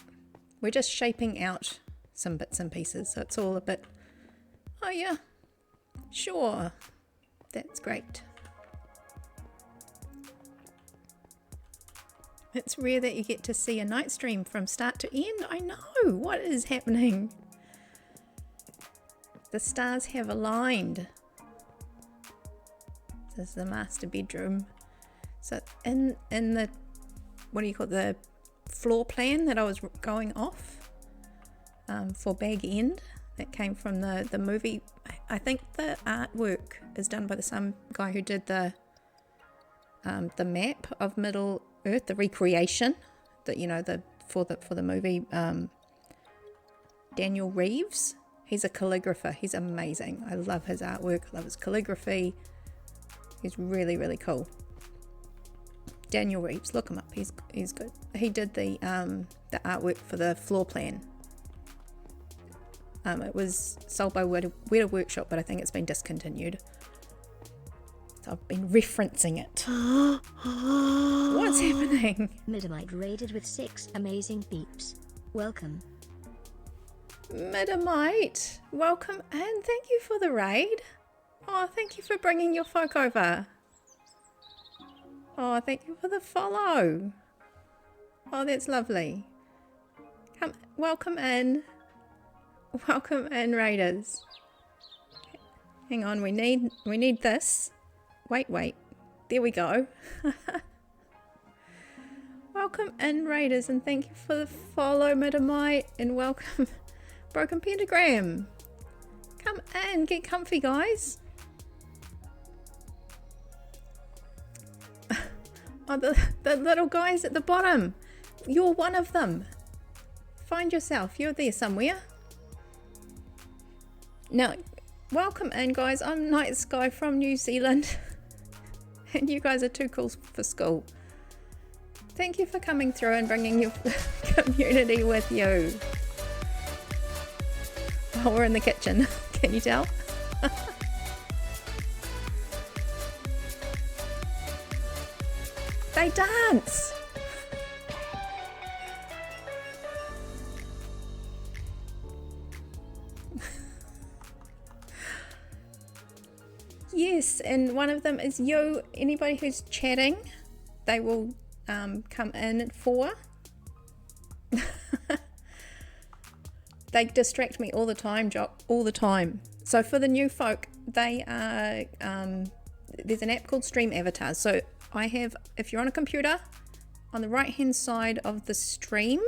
Speaker 1: We're just shaping out some bits and pieces, so it's all a bit, oh yeah, sure. That's great. It's rare that you get to see a night stream from start to end. I know. What is happening? The stars have aligned. This is the master bedroom. So in the, what do you call it, the floor plan that I was going off for Bag End, that came from the movie. I think the artwork is done by the same guy who did the map of Middle Earth, the recreation that, you know, for the movie. Daniel Reeves. He's a calligrapher. He's amazing. I love his artwork. I love his calligraphy. He's really, really cool. Daniel Reeves, look him up. He's good. He did the artwork for the floor plan. It was sold by Weta Workshop, but I think it's been discontinued. So I've been referencing it. What's happening?
Speaker 2: Midamite raided with 6 amazing beeps. Welcome.
Speaker 1: Midamite, welcome and thank you for the raid. Oh, thank you for bringing your folk over. Oh, thank you for the follow. Oh, that's lovely. Come, welcome in. Welcome in, raiders. Hang on, we need this. Wait. There we go. Welcome in, raiders, and thank you for the follow, Midamite, and welcome, Broken Pentagram. Come in, get comfy, guys. Oh, the little guys at the bottom. You're one of them. Find yourself. You're there somewhere. Now, welcome in, guys. I'm Night Sky from New Zealand. And you guys are too cool for school. Thank you for coming through and bringing your community with you. Oh, we're in the kitchen. Can you tell? They dance! Yes, and one of them is you. Anybody who's chatting, they will come in at 4. They distract me all the time, Jock, all the time. So for the new folk, they are, there's an app called Stream Avatars. So I have, if you're on a computer, on the right hand side of the stream,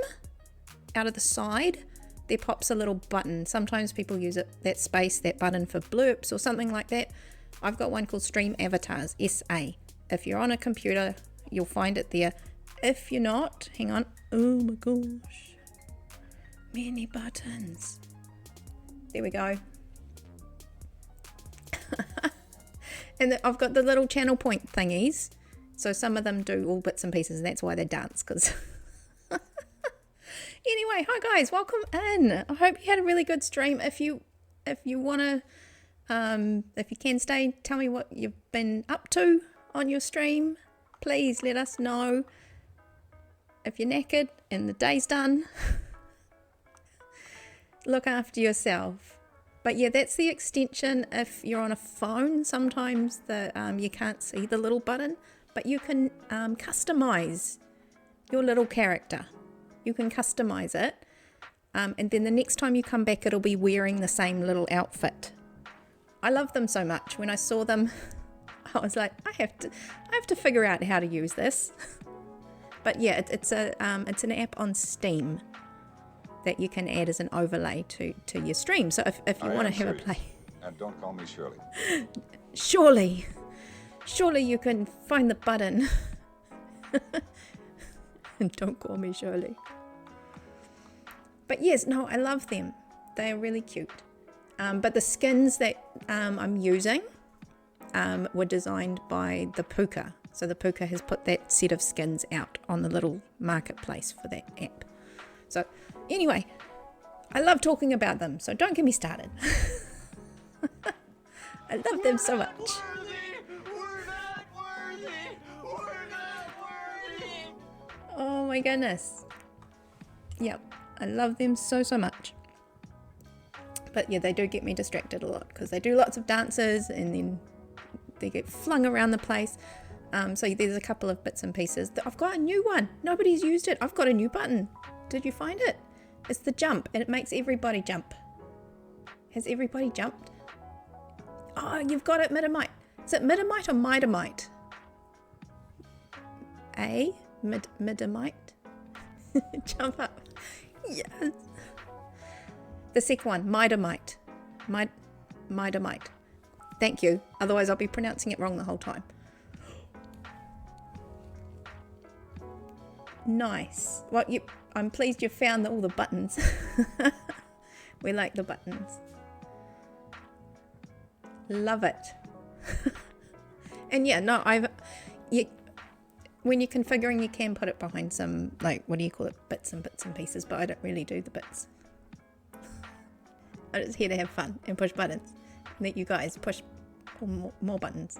Speaker 1: out of the side, there pops a little button. Sometimes people use it, that button for blurps or something like that. I've got one called Stream Avatars, SA. If you're on a computer, you'll find it there. If you're not, hang on. Oh my gosh. Many buttons. There we go. And I've got the little channel point thingies. So some of them do all bits and pieces, and that's why they dance, because... Anyway, hi guys, welcome in. I hope you had a really good stream. If you want to... if you can stay, tell me what you've been up to on your stream. Please let us know. If you're knackered and the day's done, look after yourself. But yeah, that's the extension. If you're on a phone, sometimes you can't see the little button, but you can customize your little character. You can customize it, and then the next time you come back, it'll be wearing the same little outfit. I love them so much. When I saw them, I was like, I have to figure out how to use this. But yeah, it's an app on Steam that you can add as an overlay to your stream. So if you want to have a play,
Speaker 4: and don't call me Shirley.
Speaker 1: Surely you can find the button. And don't call me Shirley. But yes, no, I love them. They are really cute. But the skins that I'm using were designed by the Puka. So the Puka has put that set of skins out on the little marketplace for that app. So anyway, I love talking about them, so don't get me started. I love them so much.
Speaker 3: We're not worthy! We're not worthy!
Speaker 1: Oh my goodness. Yep, I love them so much. But yeah, they do get me distracted a lot because they do lots of dances and then they get flung around the place. So there's a couple of bits and pieces. I've got a new one. Nobody's used it. I've got a new button. Did you find it? It's the jump, and it makes everybody jump. Has everybody jumped? Oh, you've got it, Midamite. Is it Midamite or Midamite? Midamite? Jump up. Yes. The second one, Midamite. Midamite. Thank you. Otherwise I'll be pronouncing it wrong the whole time. Nice. Well, I'm pleased you found all the buttons. We like the buttons. Love it. And yeah, no, when you're configuring, you can put it behind some, like, what do you call it? Bits and pieces, but I don't really do the bits. I'm just here to have fun and push buttons. Let you guys push more buttons.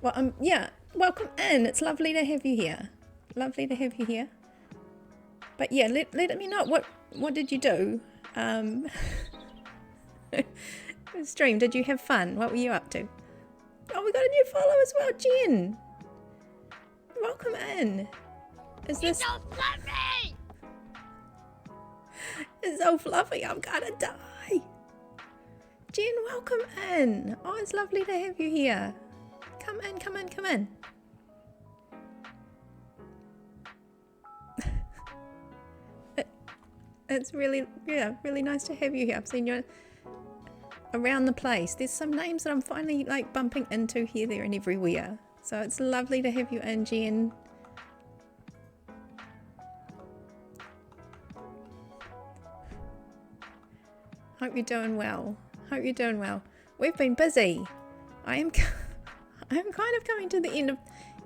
Speaker 1: Well, yeah, welcome in. It's lovely to have you here. Lovely to have you here. But yeah, let me know what did you do? Stream, did you have fun? What were you up to? Oh, we got a new follow as well, Jen. Welcome in. Is this...
Speaker 4: So fluffy!
Speaker 1: It's so fluffy, I'm gonna die. Jen, welcome in. Oh, it's lovely to have you here. Come in, come in, come in. It's really, yeah, really nice to have you here. I've seen you around the place. There's some names that I'm finally like bumping into here, there and everywhere. So it's lovely to have you in, Jen. Hope you're doing well. Hope you're doing well. We've been busy. I am kind of coming to the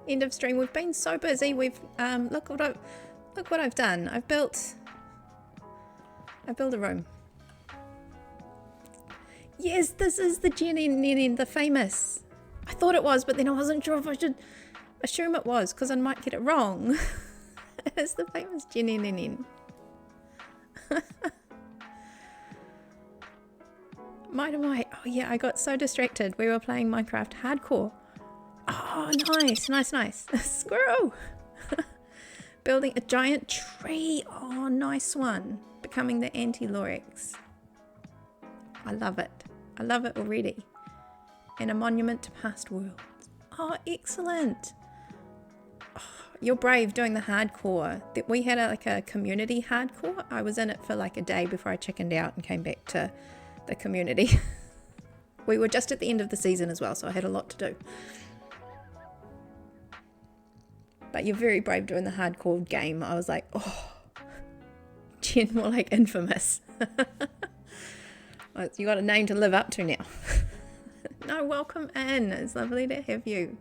Speaker 1: end of stream. We've been so busy. We've look what I've done. I built a room. Yes, this is the Jen, the famous. I thought it was, but then I wasn't sure if I should assume it was because I might get it wrong. It's the famous Jen. Might. Oh yeah, I got so distracted. We were playing Minecraft Hardcore. Oh, nice. Squirrel. Building a giant tree. Oh, nice one. Becoming the anti-Lorix. I love it. I love it already. And a monument to past worlds. Oh, excellent. Oh, you're brave doing the hardcore. We had a community hardcore. I was in it for like a day before I chickened out and came back to the community. We were just at the end of the season as well, so I had a lot to do. But you're very brave doing the hardcore game. I was like, oh, Jen, more like infamous. Well, you got a name to live up to now. No, welcome in. It's lovely to have you.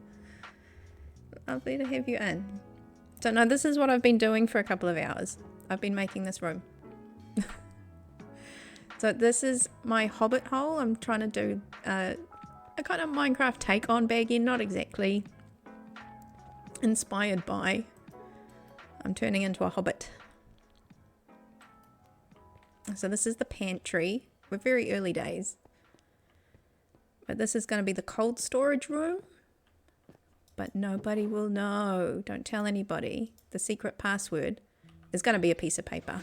Speaker 1: Lovely to have you in. So no, this is what I've been doing for a couple of hours. I've been making this room. So this is my hobbit hole. I'm trying to do a kind of Minecraft take on Baggy, not exactly inspired by. I'm turning into a hobbit. So this is the pantry. We're very early days. But this is going to be the cold storage room. But nobody will know. Don't tell anybody. The secret password is going to be a piece of paper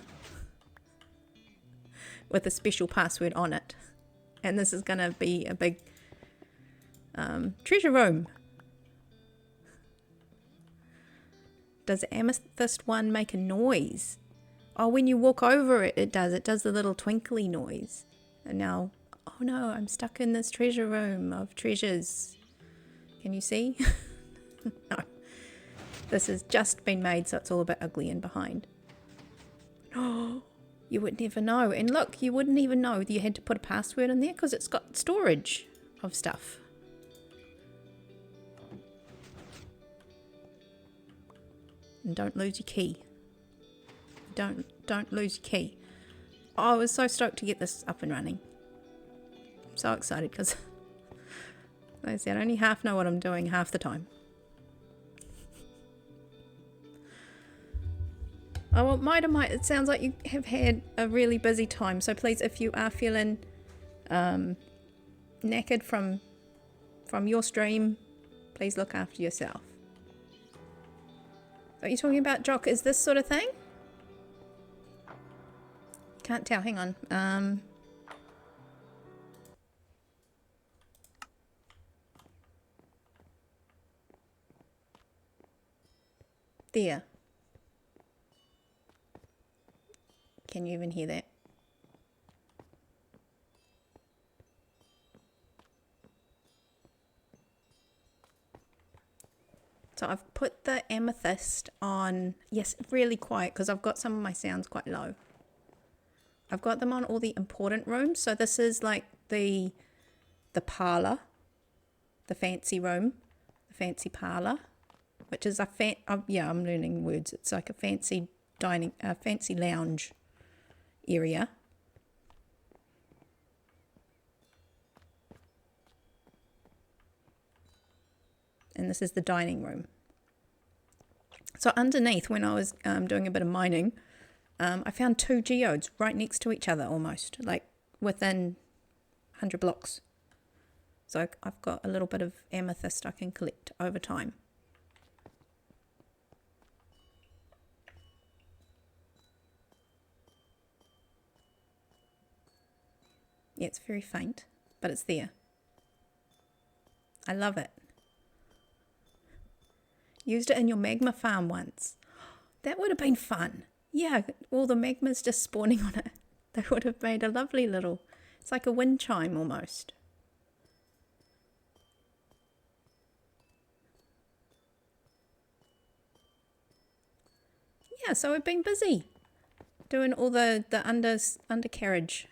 Speaker 1: with a special password on it. And this is going to be a big treasure room. Does the amethyst one make a noise? Oh, when you walk over it, it does. It does the little twinkly noise. And now, oh no, I'm stuck in this treasure room of treasures. Can you see? No. This has just been made, so it's all a bit ugly and behind. Oh, you would never know. And look, you wouldn't even know that you had to put a password in there because it's got storage of stuff. And don't lose your key. Don't lose your key. Oh, I was so stoked to get this up and running. So excited because, like I said, I only half know what I'm doing half the time. Oh, well, might, it sounds like you have had a really busy time. So please, if you are feeling knackered from your stream, please look after yourself. Are you talking about, Jock? Is this sort of thing? Can't tell. Hang on. There. Can you even hear that? So I've put the amethyst on, yes, really quiet because I've got some of my sounds quite low. I've got them on all the important rooms. So this is like the parlor, the fancy room, the fancy parlor, which is a yeah, I'm learning words. It's like a fancy dining, fancy lounge area. And this is the dining room. So underneath, when I was doing a bit of mining, I found 2 geodes right next to each other almost, like within 100 blocks. So I've got a little bit of amethyst I can collect over time. Yeah, it's very faint, but it's there. I love it. Used it in your magma farm once. That would have been fun. Yeah, all the magmas just spawning on it. They would have made a lovely little... It's like a wind chime almost. Yeah, so we've been busy doing all the undercarriage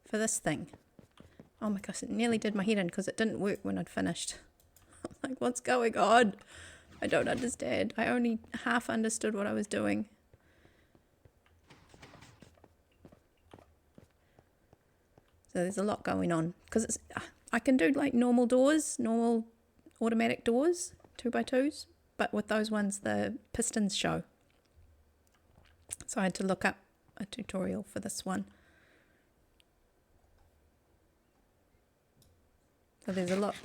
Speaker 1: for this thing. Oh my gosh, it nearly did my head in because it didn't work when I'd finished. I'm like, what's going on? I don't understand. I only half understood what I was doing. So there's a lot going on because it's I can do like normal doors, normal automatic doors, 2x2s, but with those ones the pistons show. So I had to look up a tutorial for this one. So there's a lot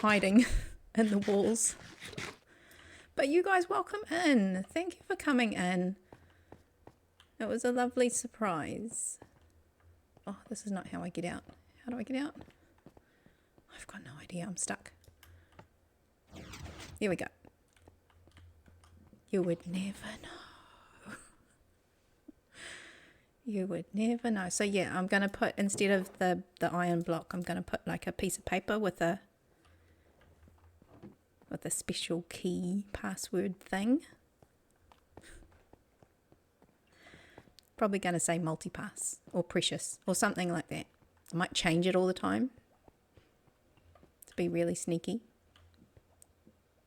Speaker 1: hiding in the walls. But you guys, welcome in. Thank you for coming in. It was a lovely surprise. Oh, this is not how I get out. How do I get out? I've got no idea. I'm stuck. Here we go. You would never know. You would never know. So yeah, I'm going to put, instead of the iron block, I'm going to put like a piece of paper with a special key password thing. Probably going to say multipass or precious or something like that. I might change it all the time to be really sneaky.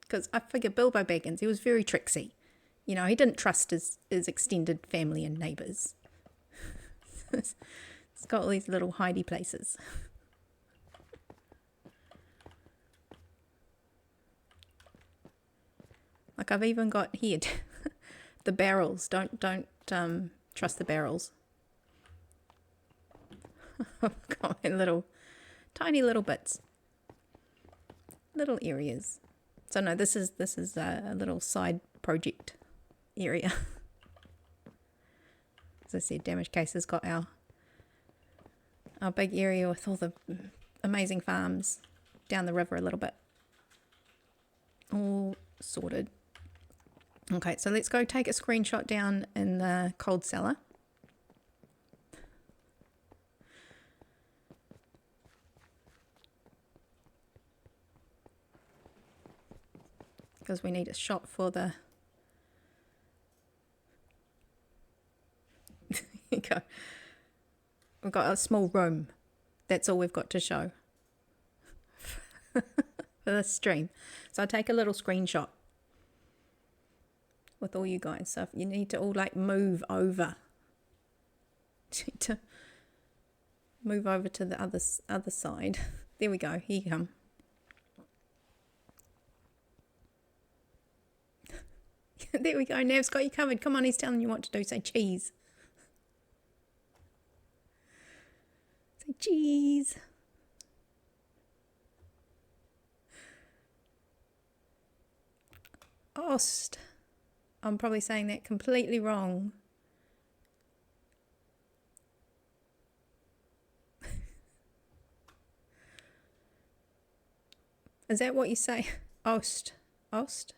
Speaker 1: Because I figure Bilbo Baggins, he was very tricksy. You know, he didn't trust his extended family and neighbours. It's got all these little hidey places. Like I've even got here the barrels. Don't trust the barrels. I've got my little tiny little bits, little areas. So no, this is a little side project area. As I said, Damage Case has got our big area with all the amazing farms down the river a little bit. All sorted. Okay, so let's go take a screenshot down in the cold cellar. Because we need a shot for the... There you go. We've got a small room. That's all we've got to show for this stream. So I'll take a little screenshot with all you guys. So if you need to all like move over to move over to the other side. There we go. Here you come. There we go. Nav's got you covered. Come on, he's telling you what to do. Say cheese. Say cheese. Ost. I'm probably saying that completely wrong. Is that what you say? Ost. Ost?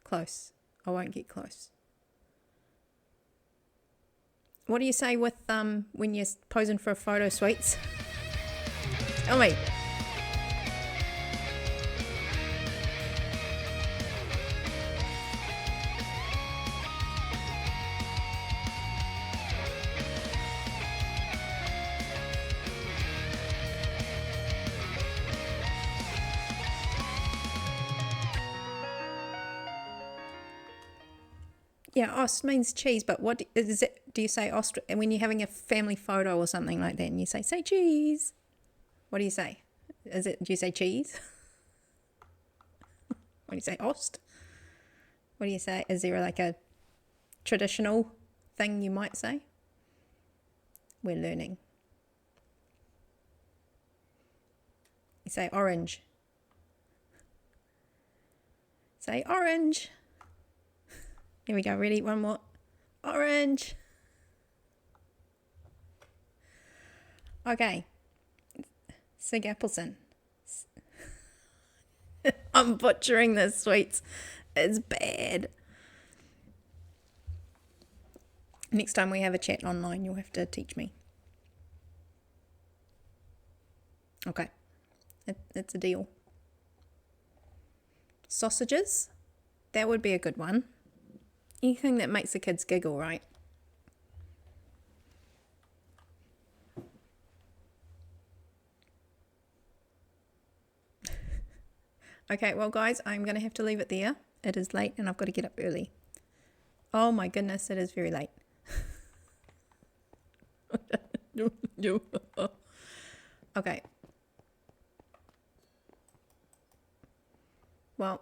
Speaker 1: Close. I won't get close. What do you say with when you're posing for a photo, sweets? Tell me. Yeah, ost means cheese, but what is it? Do you say ost when you're having a family photo or something like that and you say cheese? What do you say? Do you say cheese? What do you say, ost? What do you say? Is there like a traditional thing you might say. We're learning. You say orange. Say orange. Here we go. Ready? One more. Orange. Okay. Sig Appleson. I'm butchering this, sweets. It's bad. Next time we have a chat online, you'll have to teach me. Okay. It's a deal. Sausages. That would be a good one. Anything that makes the kids giggle, right? Okay, well guys, I'm going to have to leave it there. It is late and I've got to get up early. Oh my goodness, it is very late. Okay. Well,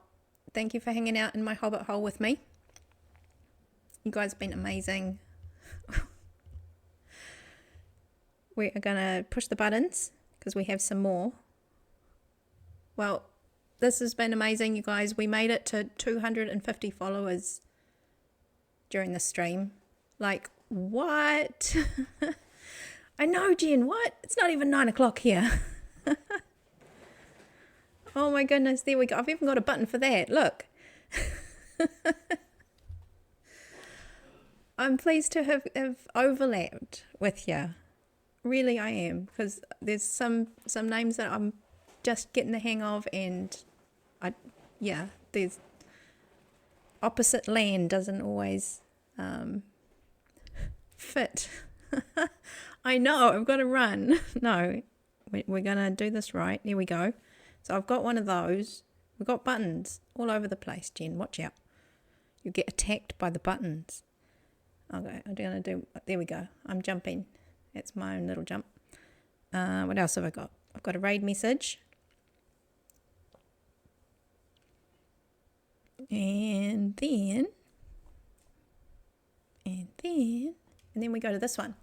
Speaker 1: thank you for hanging out in my hobbit hole with me. You guys have been amazing. We are going to push the buttons because we have some more. Well, this has been amazing, you guys. We made it to 250 followers during the stream. Like, what? I know, Jen, what? It's not even 9 o'clock here. Oh my goodness, there we go. I've even got a button for that. Look. I'm pleased to have overlapped with you. Really, I am. Because there's some names that I'm just getting the hang of, and there's opposite land doesn't always fit. I know, I've got to run. No, we're going to do this right. Here we go. So I've got one of those. We've got buttons all over the place, Jen. Watch out. You'll get attacked by the buttons. Okay, I'm going to do... There we go. I'm jumping. That's my own little jump. What else have I got? I've got a raid message. And then we go to this one.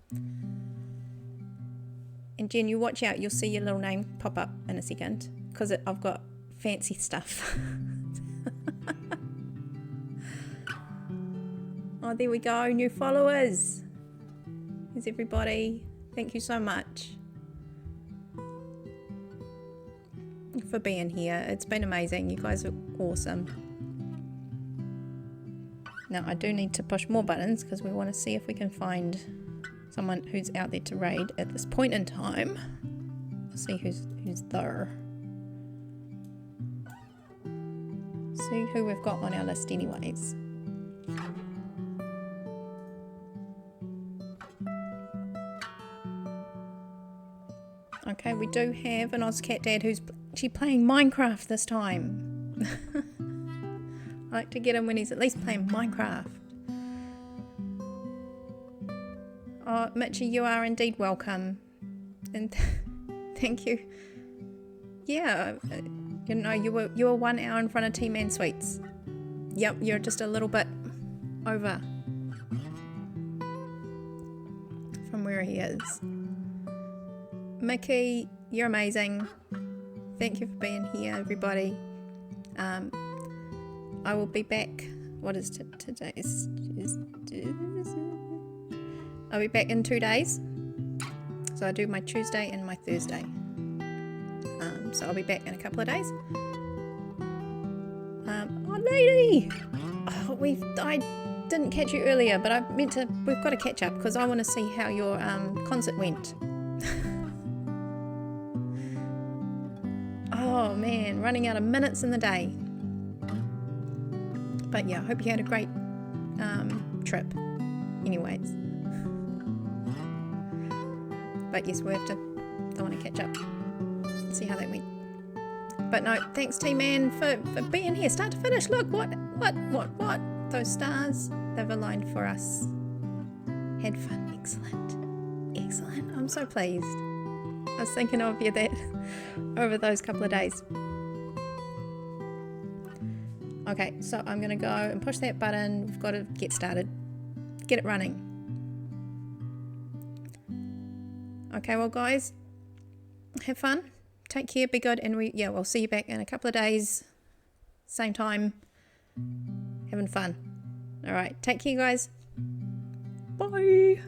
Speaker 1: And Jen, you watch out, you'll see your little name pop up in a second, because I've got fancy stuff. Oh, there we go, new followers. Here's everybody. Thank you so much for being here. It's been amazing. You guys are awesome. Now I do need to push more buttons because we want to see if we can find someone who's out there to raid at this point in time. Let's see who's there. See who we've got on our list anyways. Okay, we do have an Ozcat Dad who's actually playing Minecraft this time. I like to get him when he's at least playing Minecraft. Oh, Mitchie, you are indeed welcome. And thank you. Yeah, you know, you were 1 hour in front of T-Man Sweets. Yep, you're just a little bit over from where he is. Mickey, you're amazing. Thank you for being here, everybody. I will be back. What is today? I'll be back in 2 days. So I do my Tuesday and my Thursday. So I'll be back in a couple of days. Oh, lady! Oh, I didn't catch you earlier, but we've got to catch up because I want to see how your concert went. Oh man, running out of minutes in the day. But yeah, I hope you had a great trip. Anyways. But yes, I want to catch up. See how that went. But no, thanks T-Man for being here. Start to finish. Look, what? Those stars, they've aligned for us. Had fun. Excellent. I'm so pleased. I was thinking of you that over those couple of days. Okay, so I'm going to go and push that button. We've got to get started. get it running. Okay, well guys, have fun, take care, be good, and we'll see you back in a couple of days, same time, having fun. All right, take care guys. Bye.